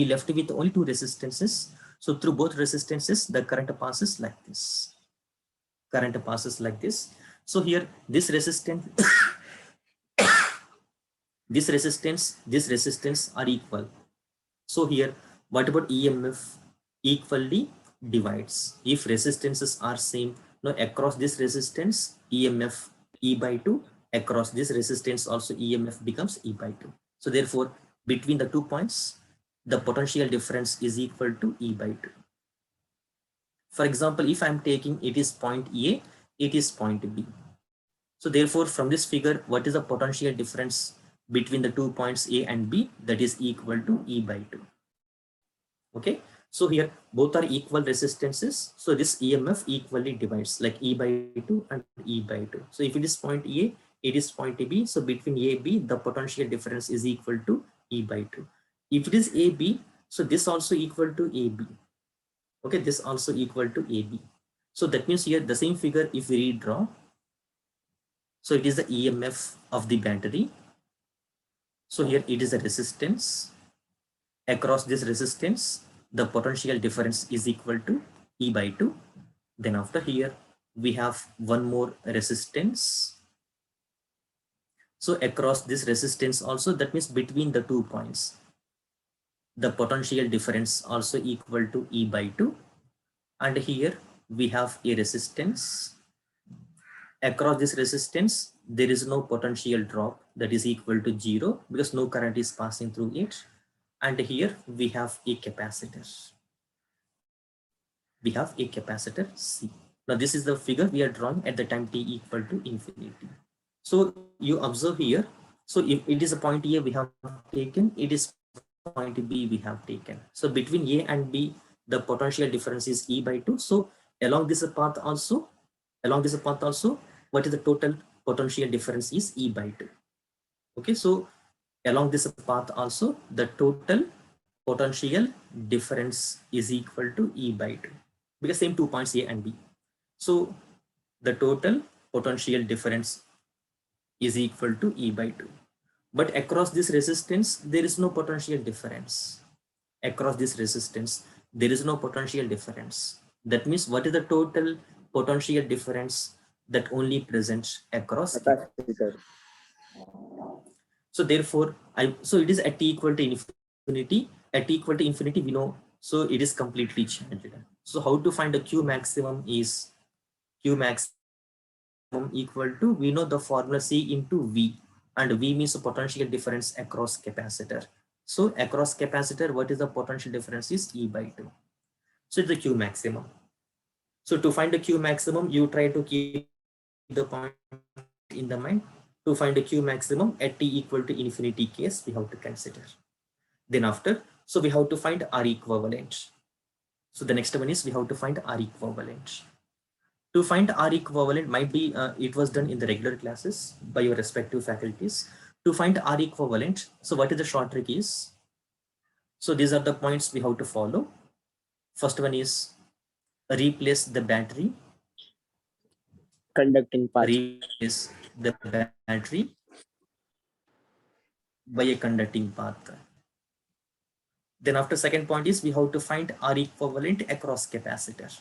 left with only two resistances. So through both resistances, the current passes like this. Current passes like this. So here, this resistance, this resistance are equal. So here, what about EMF? Equally divides. If resistances are same, now across this resistance, EMF E by 2, across this resistance also EMF becomes E by 2. So therefore, between the 2 points, the potential difference is equal to E by 2. For example, if I'm taking it is point A, it is point B. So therefore, from this figure, what is the potential difference between the 2 points A and B? That is equal to E by 2. Okay, so here both are equal resistances, so this EMF equally divides like E by 2 and E by 2. So if it is point A, it is point B, so between A B the potential difference is equal to E by 2. If it is AB, so this also equal to AB. Okay, this also equal to AB. So that means here the same figure if we redraw, so it is the EMF of the battery. So here it is a resistance. Across this resistance, the potential difference is equal to E by 2. Then after here, we have one more resistance. So across this resistance also, that means between the 2 points, the potential difference also equal to E by 2. And here we have a resistance. Across this resistance, there is no potential drop, that is equal to 0 because no current is passing through it. And here we have a capacitor. We have a capacitor C. Now this is the figure we are drawing at the time t equal to infinity. So you observe here, so if it is a point A we have taken, it is point B we have taken. So between A and B, the potential difference is E by 2. So along this path also, what is the total potential difference is E by 2. Okay, so along this path also, the total potential difference is equal to E by 2 because same 2 points A and B. So the total potential difference is equal to E by 2. But across this resistance, there is no potential difference. Across this resistance, there is no potential difference. That means what is the total potential difference that only presents across capacitor?
Capacitor.
So therefore, so it is at t equal to infinity. At t equal to infinity, we know, so it is completely changed. So how to find a Q maximum is Q maximum equal to, we know the formula C into V, and V means the potential difference across capacitor. So across capacitor, what is the potential difference is E by 2. So it's the Q maximum. So to find the Q maximum, you try to keep the point in the mind. To find the Q maximum at t equal to infinity case, we have to consider. Then after, so we have to find R equivalent. So the next one is we have to find R equivalent. To find R equivalent might be, it was done in the regular classes by your respective faculties. To find R equivalent, so what is the short trick is? So these are the points we have to follow. First one is replace the battery,
Conducting path.
replace the battery by a conducting path. Then after second point is we have to find R equivalent across capacitor.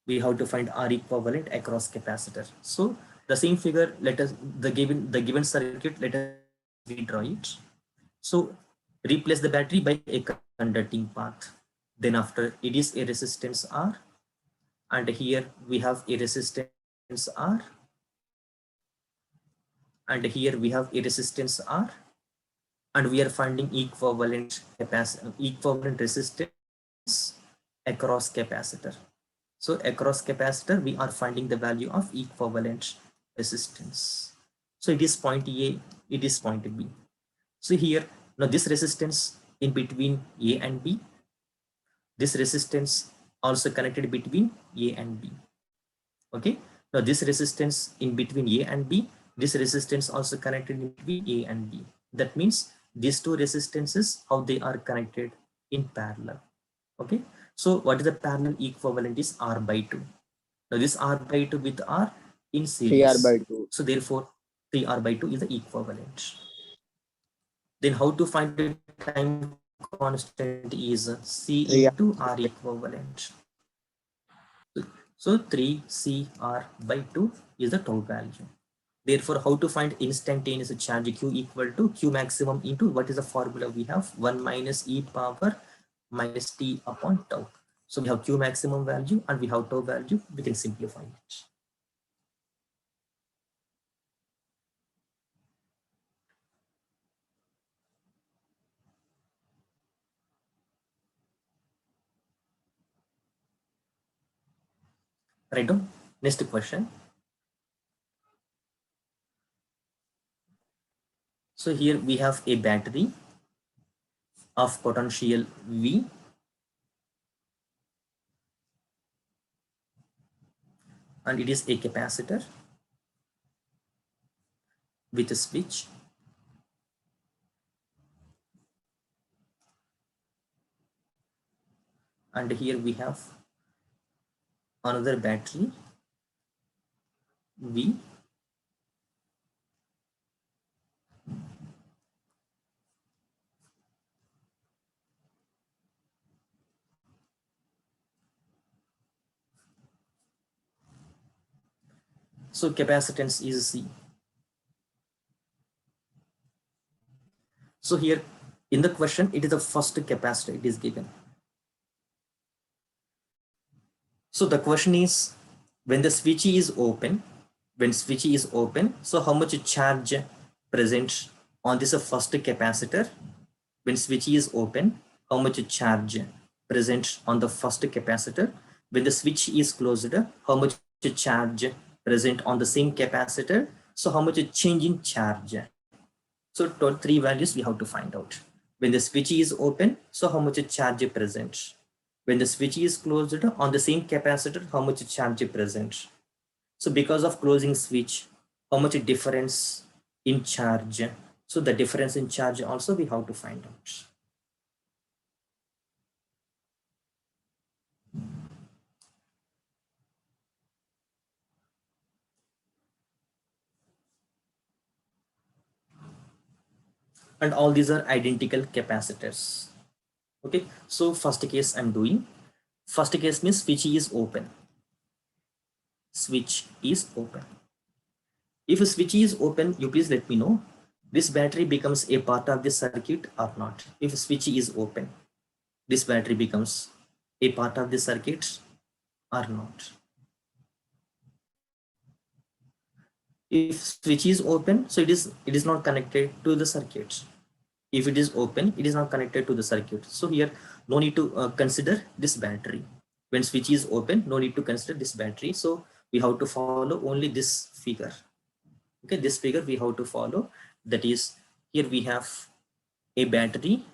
We have to find R equivalent across capacitor. So the same figure, let us the given circuit, let us take we draw it. So replace the battery by a conducting path. Then after it is a resistance R, and here we have a resistance R, and here we have a resistance R, and we are finding equivalent resistance across capacitor. So across capacitor we are finding the value of equivalent resistance. So it is point A, it is point B. So here now this resistance in between A and B, this resistance also connected between A and B. Okay, now this resistance in between A and B, this resistance also connected in between A and B. That means these two resistances, how they are connected in parallel. Okay, so what is the parallel equivalent is R by 2. Now this R by 2 with R in
3R
series.
by 2.
So therefore 3R by 2 is the equivalent. Then how to find the time constant is C into R
3R.
equivalent. So 3CR by 2 is the tau value. Therefore, how to find instantaneous charge Q equal to Q maximum into what is the formula we have? 1 minus e power minus t upon tau. So we have Q maximum value and we have tau value. We can simplify it. Right down. Next question. So here we have a battery of potential V, and it is a capacitor with a switch, and here we have another battery V, so capacitance is C. So here in the question, it is the first capacitor it is given. So the question is, when the switch is open, so how much charge present on this first capacitor? When switch is open, how much charge present on the first capacitor? When the switch is closed, how much charge present on the same capacitor? So how much change in charge? So total three values we have to find out. When the switch is open, so how much charge present? When the switch is closed on the same capacitor, how much charge present? So because of closing switch, how much difference in charge? So the difference in charge also we have to find out. And all these are identical capacitors. Okay, so first case I'm doing. First case means switch is open. Switch is open. If a switch is open, you please let me know. This battery becomes a part of the circuit or not. If switch is open, this battery becomes a part of the circuit or not. If switch is open, so it is not connected to the circuit. If it is open, it is not connected to the circuit. So here no need to consider this battery. When switch is open, no need to consider this battery. So we have to follow only this figure. Okay, this figure we have to follow. That is, here we have a battery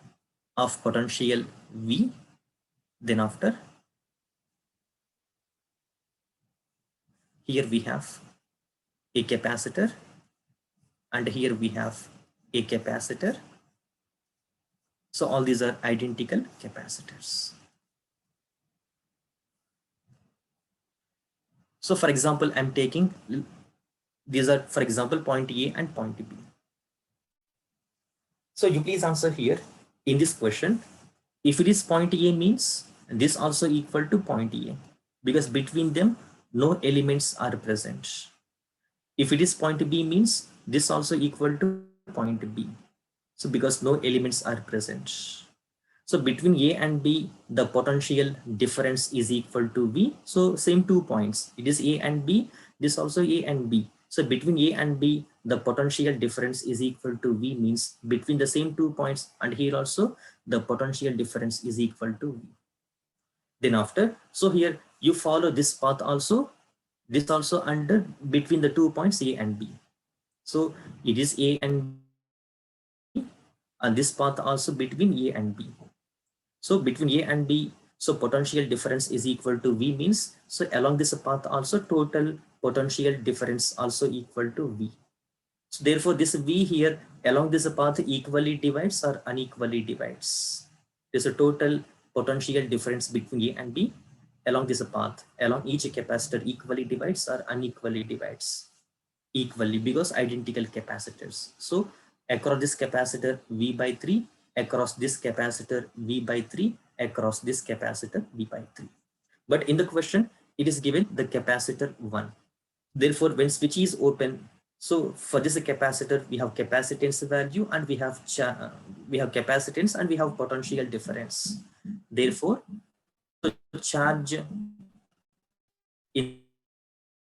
of potential V. Then after, here we have a capacitor, and here we have a capacitor. So all these are identical capacitors. So for example, I'm taking, these are for example point A and point B. So you please answer here in this question. If it is point A means this also equal to point A, because between them no elements are present. If it is point B means this also equal to point B, point B. So because no elements are present. So between A and B, the potential difference is equal to V. So same 2 points. It is A and B. This also A and B. So between A and B, the potential difference is equal to V, means between the same 2 points, and here also the potential difference is equal to V. Then after, so here you follow this path also, this also under between the 2 points A and B. So it is A and B, and this path also between A and B. So between A and B, so potential difference is equal to V, means so along this path also total potential difference also equal to V. So therefore this V here along this path equally divides or unequally divides. There's a total potential difference between A and B along this path, along each capacitor equally divides or unequally divides. Equally, because identical capacitors. So across this capacitor V by 3, across this capacitor V by 3, across this capacitor V by 3. But in the question, it is given the capacitor 1. Therefore, when switch is open, so for this capacitor, we have capacitance value and we have capacitance and we have potential difference. Therefore, so charge in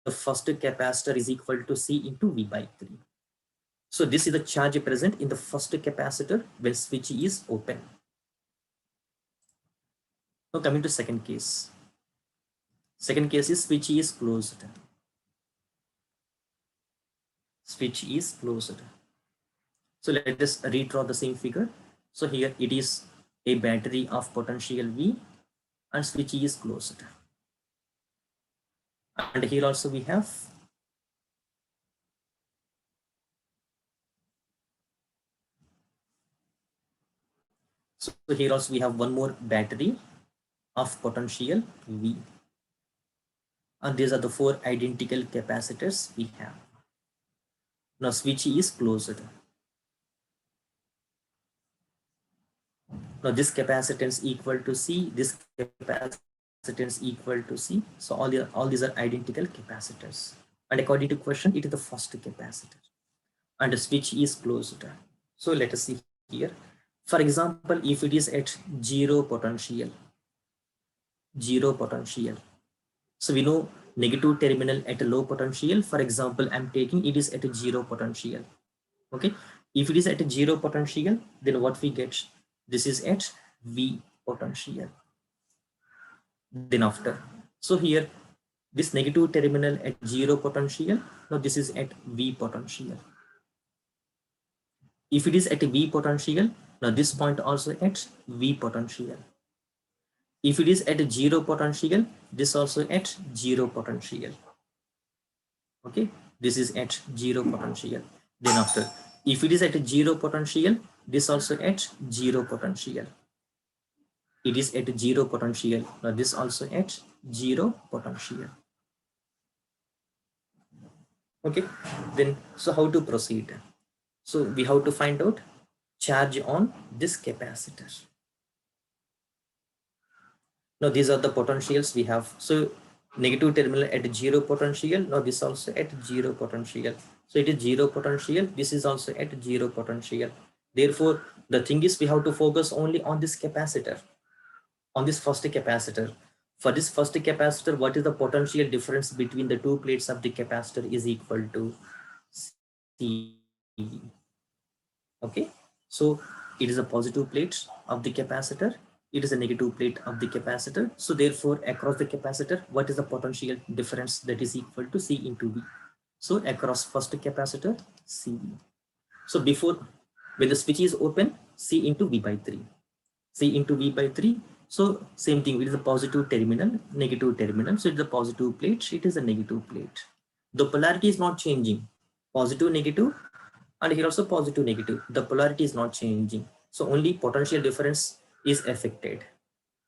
the first capacitor is equal to C into V by 3. So this is the charge present in the first capacitor when switch is open. Now coming to second case. Second case is switch is closed. Switch is closed. So let us redraw the same figure. So here it is a battery of potential V and switch is closed. And here also we have so here also we have one more battery of potential V. And these are the 4 identical capacitors we have. Now switch is closed. Now this capacitance equal to C, this capacitance equal to C. So all these are identical capacitors. And according to question, it is the first capacitor. And the switch is closed. So let us see here. For example, if it is at zero potential. So we know negative terminal at a low potential. For example, I'm taking it is at a zero potential. Okay. If it is at a zero potential, then what we get? This is at V potential. Then after, so here this negative terminal at zero potential. Now this is at V potential. If it is at a V potential, now this point also at V potential. If it is at a zero potential, this also at zero potential. Okay, this is at zero potential. Then after, if it is at a zero potential, this also at zero potential. It is at zero potential. Now this also at zero potential. Okay, then so how to proceed? So we have to find out charge on this capacitor. Now these are the potentials we have. So negative terminal at zero potential. Now this also at zero potential. So it is zero potential. This is also at zero potential. Therefore, the thing is we have to focus only on this capacitor, on this first capacitor. For this first capacitor, what is the potential difference between the two plates of the capacitor is equal to CV. Okay, so it is a positive plate of the capacitor, it is a negative plate of the capacitor. So therefore across the capacitor, what is the potential difference? That is equal to C into V. So across first capacitor, CV. So before, when the switch is open, C into V by 3. C into V by 3. So same thing, it is a positive terminal, negative terminal. So it is a positive plate, it is a negative plate. The polarity is not changing, positive, negative, and here also positive, negative. The polarity is not changing. So only potential difference is affected.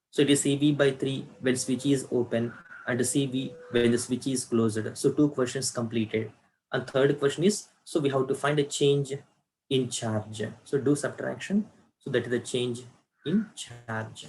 So it is CV by 3 when switch is open and CV when the switch is closed. So 2 questions completed. And third question is, so we have to find a change in charge. So do subtraction. So that is the change in charge.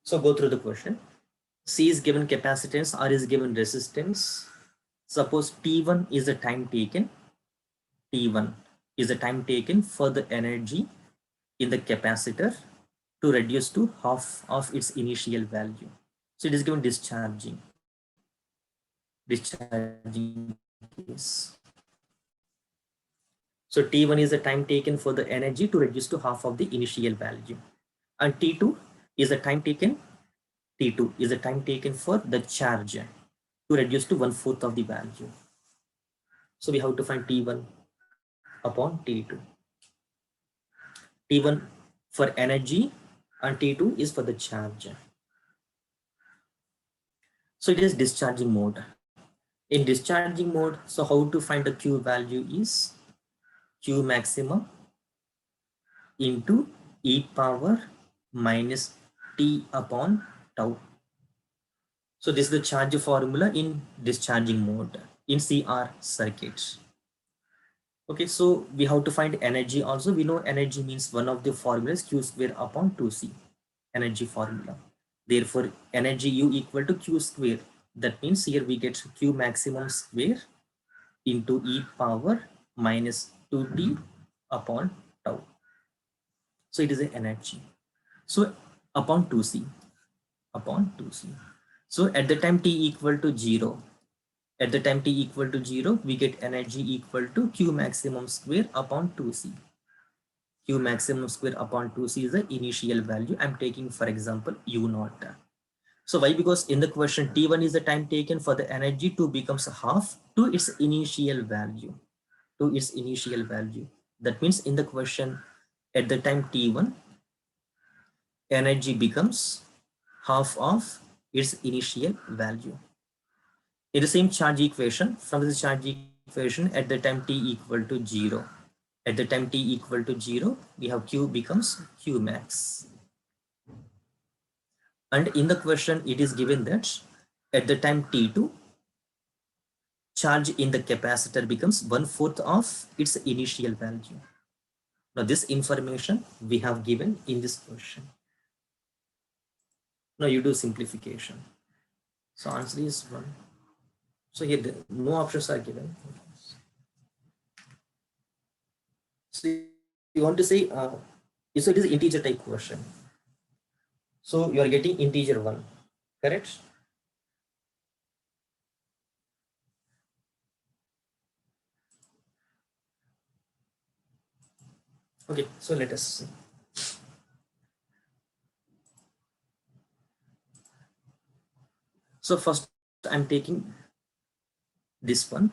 So go through the question. C is given capacitance, R is given resistance. Suppose T1 is the time taken. T1 is the time taken for the energy in the capacitor to reduce to half of its initial value. So it is given discharging case. So T1 is the time taken for the energy to reduce to half of the initial value. And T2 is the time taken. T2 is the time taken for the charge to reduce to 1/4 of the value. So we have to find T1 upon T2. T1 for energy and T2 is for the charge. So it is discharging mode. In discharging mode, so how to find the Q value is Q maximum into e power minus T upon tau. So this is the charge formula in discharging mode in CR circuits. Okay, so we have to find energy also. We know energy means one of the formulas Q square upon 2C, energy formula. Therefore, energy U equal to Q square. That means here we get Q maximum square into e power minus 2T upon tau. So it is an energy. So upon 2C, upon 2C. So at the time T equal to 0, at the time T equal to 0, we get energy equal to Q maximum square upon 2C. Q maximum square upon 2C is the initial value. I'm taking, for example, U naught. So why? Because in the question, T1 is the time taken for the energy to becomes half to its initial value. To its initial value. That means in the question, at the time T1, energy becomes half of its initial value. In the same charge equation, from this charge equation, at the time T equal to 0, at the time T equal to 0, we have Q becomes Q max. And in the question, it is given that at the time T2, charge in the capacitor becomes 1/4 of its initial value. Now this information we have given in this question. Now you do simplification. So answer is 1. So here no options are given. So you want to say, so it is integer type question. So you are getting integer 1, correct? Okay, so let us see. So first I'm taking this one,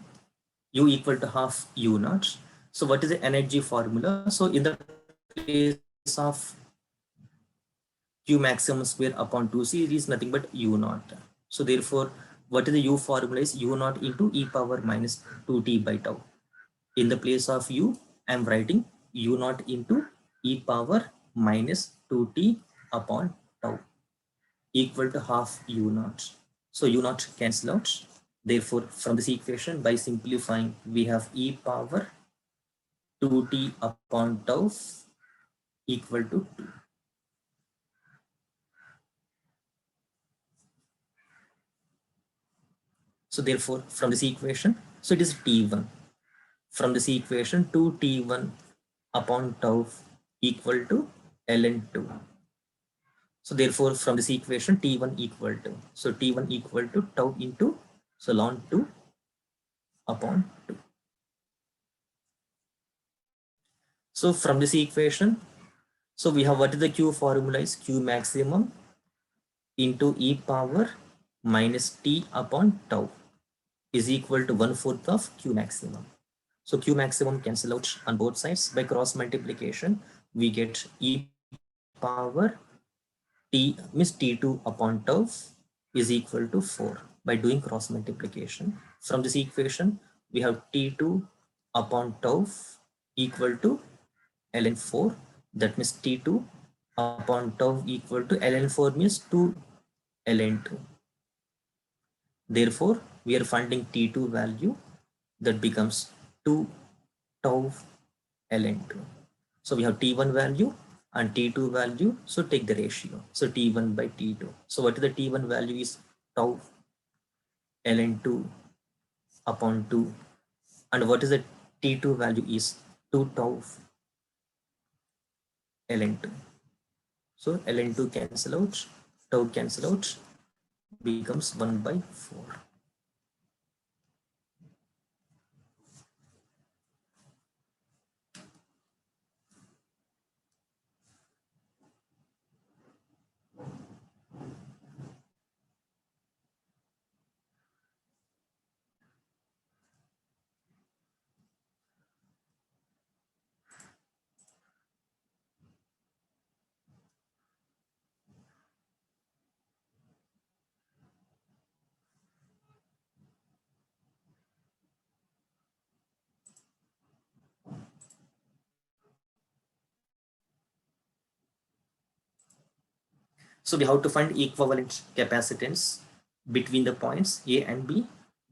U equal to half U naught. So what is the energy formula? So in the place of Q maximum square upon 2C, it is nothing but U naught. So therefore, what is the U formula is U naught into e power minus 2T by tau. In the place of U, I am writing U naught into e power minus 2T upon tau equal to half U naught. So U naught cancel out. Therefore, from this equation, by simplifying, we have e power 2T upon tau equal to 2. So therefore, from this equation, so it is T1. From this equation, 2T1 upon tau equal to ln2. So therefore, from this equation, T1 equal to, so T1 equal to tau into, so ln 2 upon 2. So from this equation, so we have what is the Q formula is Q maximum into e power minus T upon tau is equal to 1/4 of Q maximum. So Q maximum cancel out on both sides. By cross multiplication, we get e power T means T2 upon tau is equal to 4 by doing cross multiplication. From this equation, we have T2 upon tau equal to ln 4. That means T2 upon tau equal to ln 4 means 2 ln 2. Therefore, we are finding T2 value that becomes 2 tau ln 2. So we have T1 value and T2 value, so take the ratio. So T1 by T2. So what is the T1 value is tau ln2 upon 2. And what is the T2 value is 2 tau ln2. So ln2 cancel out, tau cancel out, becomes 1 by 4. So we have to find equivalent capacitance between the points A and B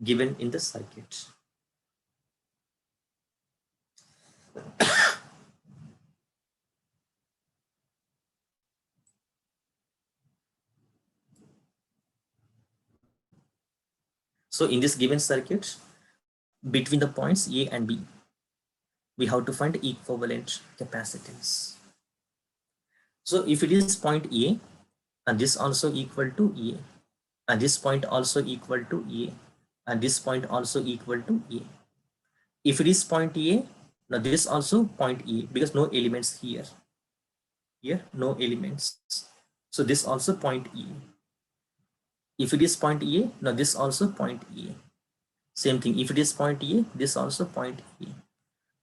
given in the circuit. So in this given circuit, between the points A and B, we have to find equivalent capacitance. So if it is point A, and this also equal to A, and this point also equal to A, and this point also equal to A. If it is point A, now this also point A, because no elements here. Here, no elements. So this also point A. If it is point A, now this also point A. Same thing, if it is point A, this also point A.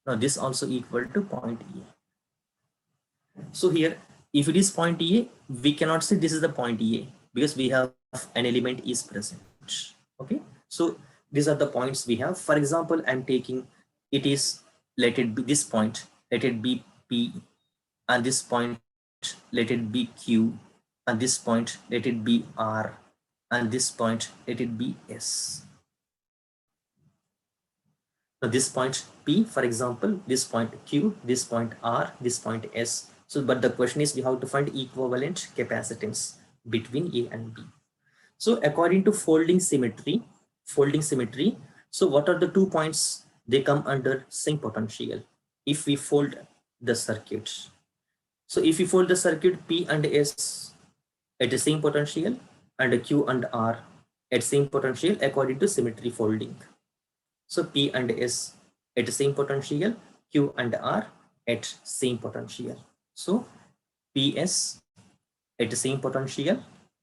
Now this also equal to point A. So here, if it is point A, we cannot say this is the point A because we have an element is present. Okay, so these are the points we have. For example, I'm taking it is, let it be this point, let it be P, and this point let it be Q, and this point let it be R, and this point let it be S. Now this point P, for example, this point Q, this point R, this point S. So but the question is we have to find equivalent capacitance between A and B. So according to folding symmetry, so what are the 2 points? They come under same potential if we fold the circuit. So if we fold the circuit, P and S at the same potential and Q and R at same potential according to symmetry folding. So P and S at the same potential, Q and R at same potential. So PS at the same potential,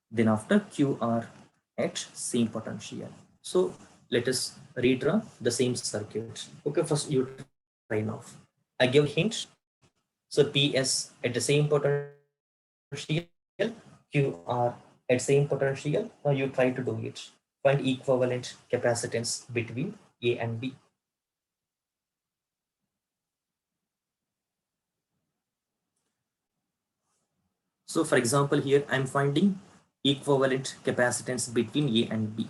then after QR at same potential. So let us redraw the same circuit. Okay, first you try now. I give hint. So PS at the same potential, QR at same potential. Now you try to do it. Find equivalent capacitance between A and B. So for example, here I'm finding equivalent capacitance between A and B.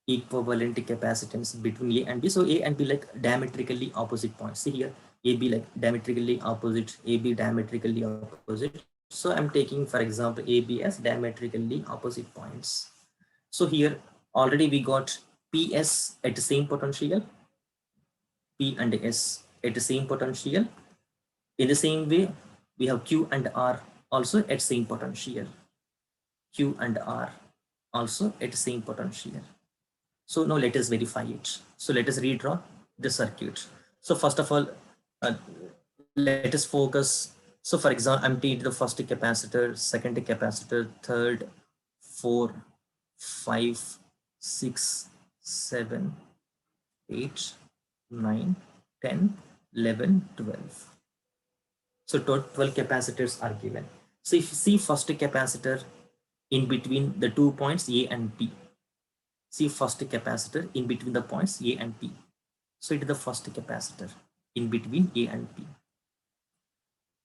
Equivalent capacitance between A and B. So A and B like diametrically opposite points. See here, AB like diametrically opposite, AB diametrically opposite. So I'm taking, for example, AB as diametrically opposite points. So here already we got PS at the same potential, P and S at the same potential. In the same way, we have Q and R also at same potential. Q and R also at same potential. So now let us verify it. So let us redraw the circuit. So first of all, uh, let us focus. So for example, I'm taking the first capacitor, second capacitor, third, 4, 5, 6, 7, 8, 9, 10, 11, 12. So total 12 capacitors are given. So if you see first capacitor in between the 2 points A and B, see first capacitor in between the points A and B. So it is the first capacitor in between A and B.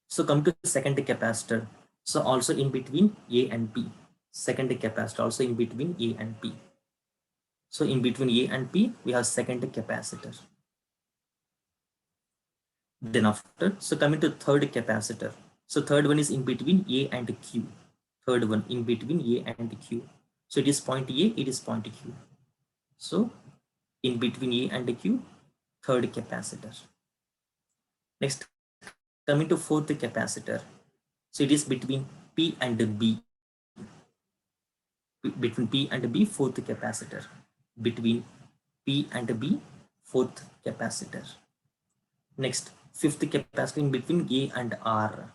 So come to second capacitor. So also in between A and B. Second capacitor also in between A and B. So in between A and B, we have second capacitor. Then after, so coming to third capacitor. So third one is in between A and Q. Third one in between A and Q. So it is point A, it is point Q. So in between A and Q, third capacitor. Next, coming to fourth capacitor. So it is between P and B. Between P and B, fourth capacitor. Between P and B, fourth capacitor. Next, fifth capacitor in between A and R.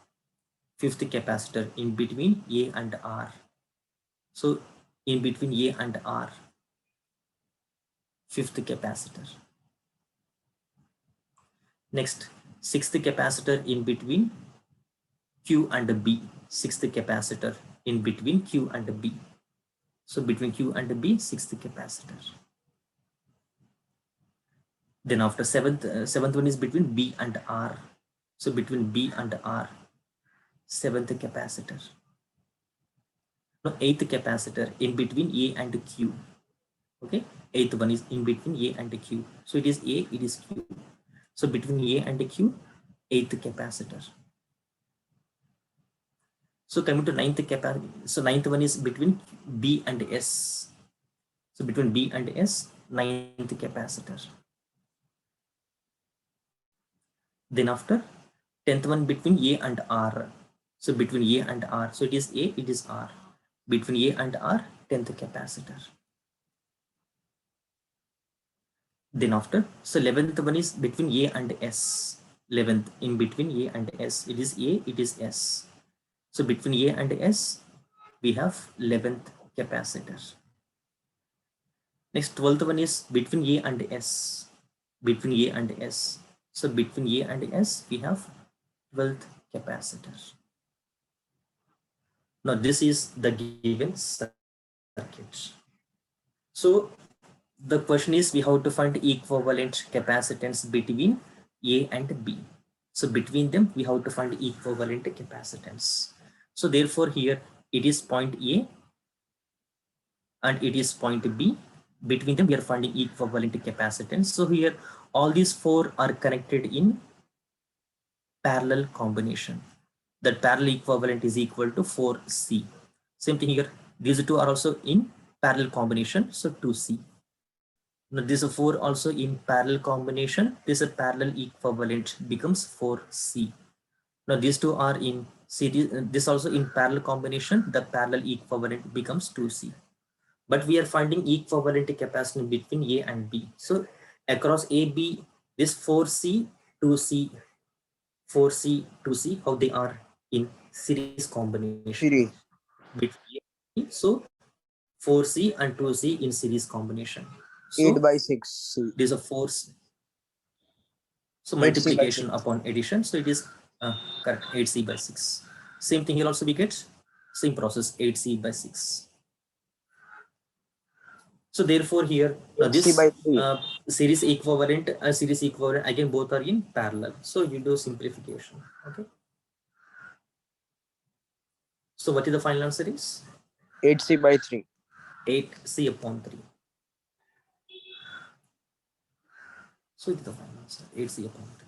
Fifth capacitor in between A and R. So in between A and R, fifth capacitor. Next, sixth capacitor in between Q and B. Sixth capacitor in between Q and B. So between Q and B, sixth capacitor. Then after seventh one is between B and R. So between B and R, seventh capacitor. Now eighth capacitor in between A and Q. Okay, eighth one is in between A and Q. So it is A, it is Q. So between A and Q, eighth capacitor. So coming to ninth capacitor. So ninth one is between B and S. So between B and S, ninth capacitor. Then after 10th one between A and R. So between A and R. So it is A, it is R. Between A and R, 10th capacitor. Then after, so 11th one is between A and S. 11th in between A and S. It is A, it is S. So between A and S, we have 11th capacitor. Next, 12th one is between A and S. Between A and S. So between A and S, we have 12th capacitor. Now this is the given circuit. So the question is, we have to find equivalent capacitance between A and B. So between them, we have to find equivalent capacitance. So therefore here it is point A and it is point B. Between them, we are finding equivalent capacitance. So here all these four are connected in parallel combination. That parallel equivalent is equal to 4C. Same thing here. These two are also in parallel combination. So 2C. Now this 4 also in parallel combination. This a parallel equivalent becomes 4C. Now these two are in series. This also in parallel combination. The parallel equivalent becomes 2C. But we are finding equivalent capacitance between A and B. So across A, B, this 4C, 2C, 4C, 2C, how they are in series combination
Series.
between A and B. So 4C and 2C in series combination.
8
So
by 6 C.
there's a force. So
8C by
multiplication
6.
upon addition. So it is correct, 8C by 6. Same thing here also we get same process, 8C by 6. So therefore here now
8C by
this
3.
series equivalent again both are in parallel. So you do simplification. Okay. So what is the final answer is
8C by 3.
8C upon 3. So it is the final answer, 8C upon 3.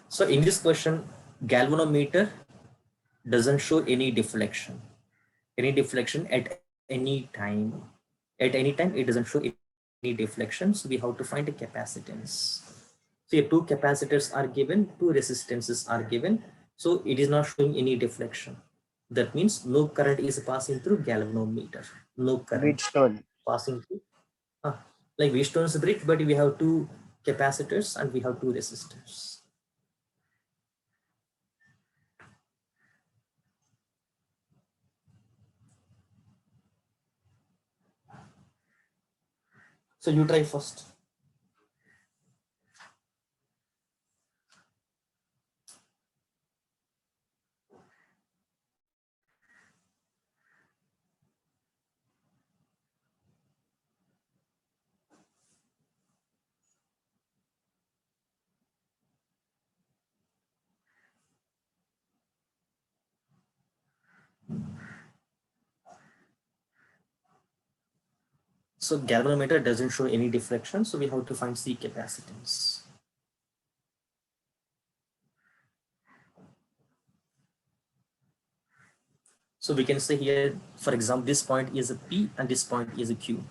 So in this question, galvanometer doesn't show any deflection at any time. At any time, it doesn't show any deflection. So we have to find a capacitance. So here two capacitors are given, two resistances are given. So it is not showing any deflection. That means no current is passing through galvanometer. No current
Wheatstone.
passing through. Like Wheatstone's brick, but we have two capacitors and we have two resistors. So you try first. So galvanometer doesn't show any deflection, so we have to find C capacitance. So we can say here, for example, this point is a P and this point is a Q.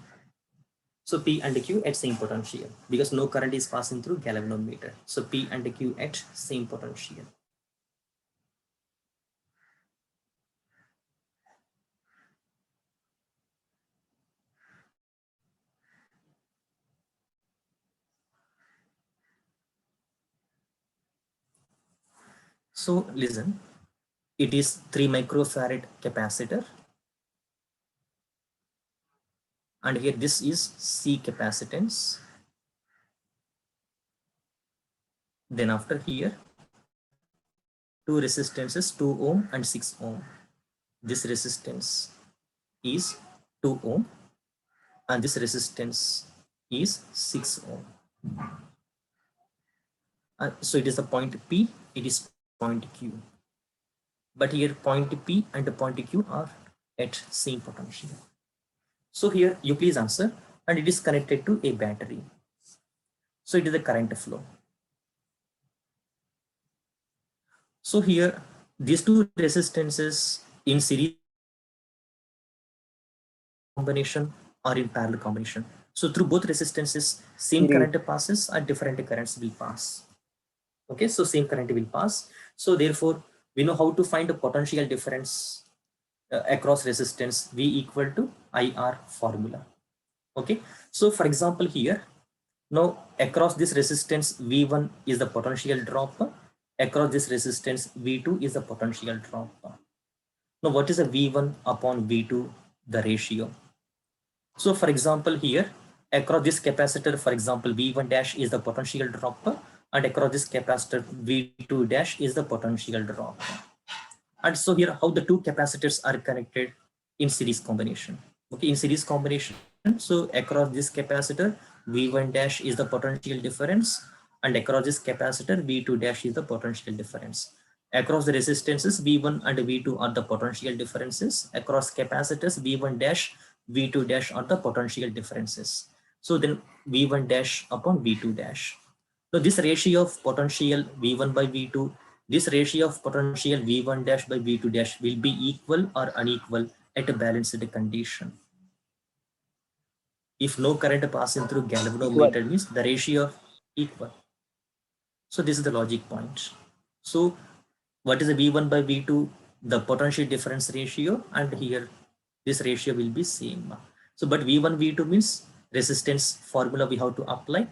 So P and Q at same potential because no current is passing through galvanometer. So P and Q at same potential. So listen, it is 3 microfarad capacitor. And here this is C capacitance. Then after here, two resistances 2 ohm and 6 ohm. This resistance is 2 ohm and this resistance is 6 ohm. So it is the point P, it is point Q. But here point P and the point Q are at same potential. So here you please answer, and it is connected to a battery. So it is the current flow. So here these two resistances in series combination or in parallel combination. So through both resistances, same
Series.
current passes or different currents will pass. Okay, so same current will pass. So therefore, we know how to find the potential difference across resistance V equal to IR formula. Okay, so for example here, now across this resistance V1 is the potential drop, across this resistance V2 is the potential drop. Now what is the V1 upon V2, the ratio? So for example here, across this capacitor, for example, V1 dash is the potential drop, and across this capacitor V2 dash is the potential drop. And so here how the two capacitors are connected in series combination. Okay, in series combination, so across this capacitor V1 dash is the potential difference, and across this capacitor V2 dash is the potential difference. Across the resistances V1 and V2 are the potential differences. Across capacitors V1 dash, V2 dash are the potential differences. So then V1 dash upon V2 dash. So this ratio of potential V1 by V2, this ratio of potential V1 dash by V2 dash will be equal or unequal at a balanced condition. If no current passing through
Equal.
galvanometer means the ratio of equal. So this is the logic point. So what is the V1 by V2? The potential difference ratio, and here this ratio will be same. So but V1 V2 means resistance formula we have to apply,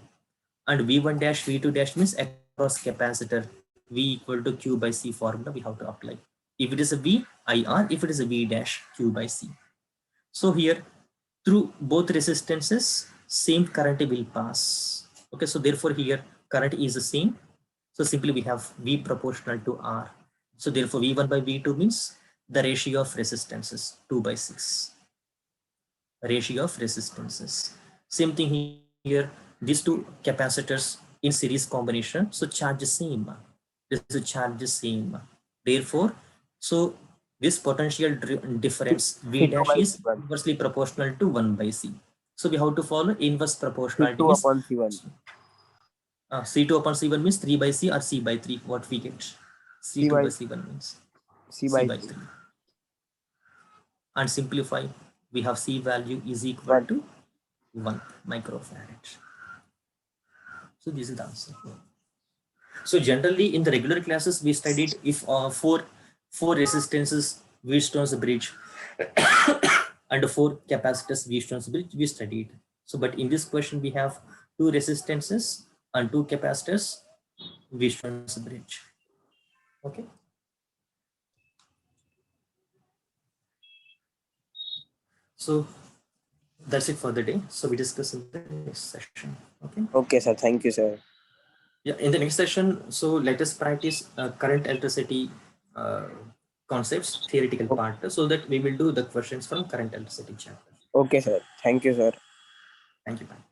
and V1 dash V2 dash means across capacitor V equal to Q by C formula we have to apply. If it is a V, IR, if it is a V dash, Q by C. So here through both resistances, same current will pass. Okay, so therefore here current is the same. So simply we have V proportional to R. So therefore V1 by V2 means the ratio of resistances 2 by 6. Ratio of resistances. Same thing here, these two capacitors in series combination, so charge is same. This is charge is same. Therefore, so this potential difference V
C2
dash
by
is
C1.
inversely proportional to 1 by C. So we have to follow inverse proportionality
C2
means
upon C1.
C2 upon C1 means 3 by C or C by 3. What we get?
C
C2 by
by
C1 means
C
C
by
by
3.
3. And simplify, we have C value is equal
1.
to 1 microfarad. So this is the answer. So generally in the regular classes we studied if four resistances Wheatstone's bridge and four capacitors Wheatstone's bridge we studied. So but in this question we have two resistances and two capacitors Wheatstone's bridge. Okay. So that's it for the day. So we discuss in the next session. Okay.
Okay, sir. Thank you, sir.
Yeah, in the next session, so let us practice current electricity uh, concepts, theoretical part, so that we will do the questions from current electricity chapter.
Okay, sir. Thank you, sir.
Thank you. Bye.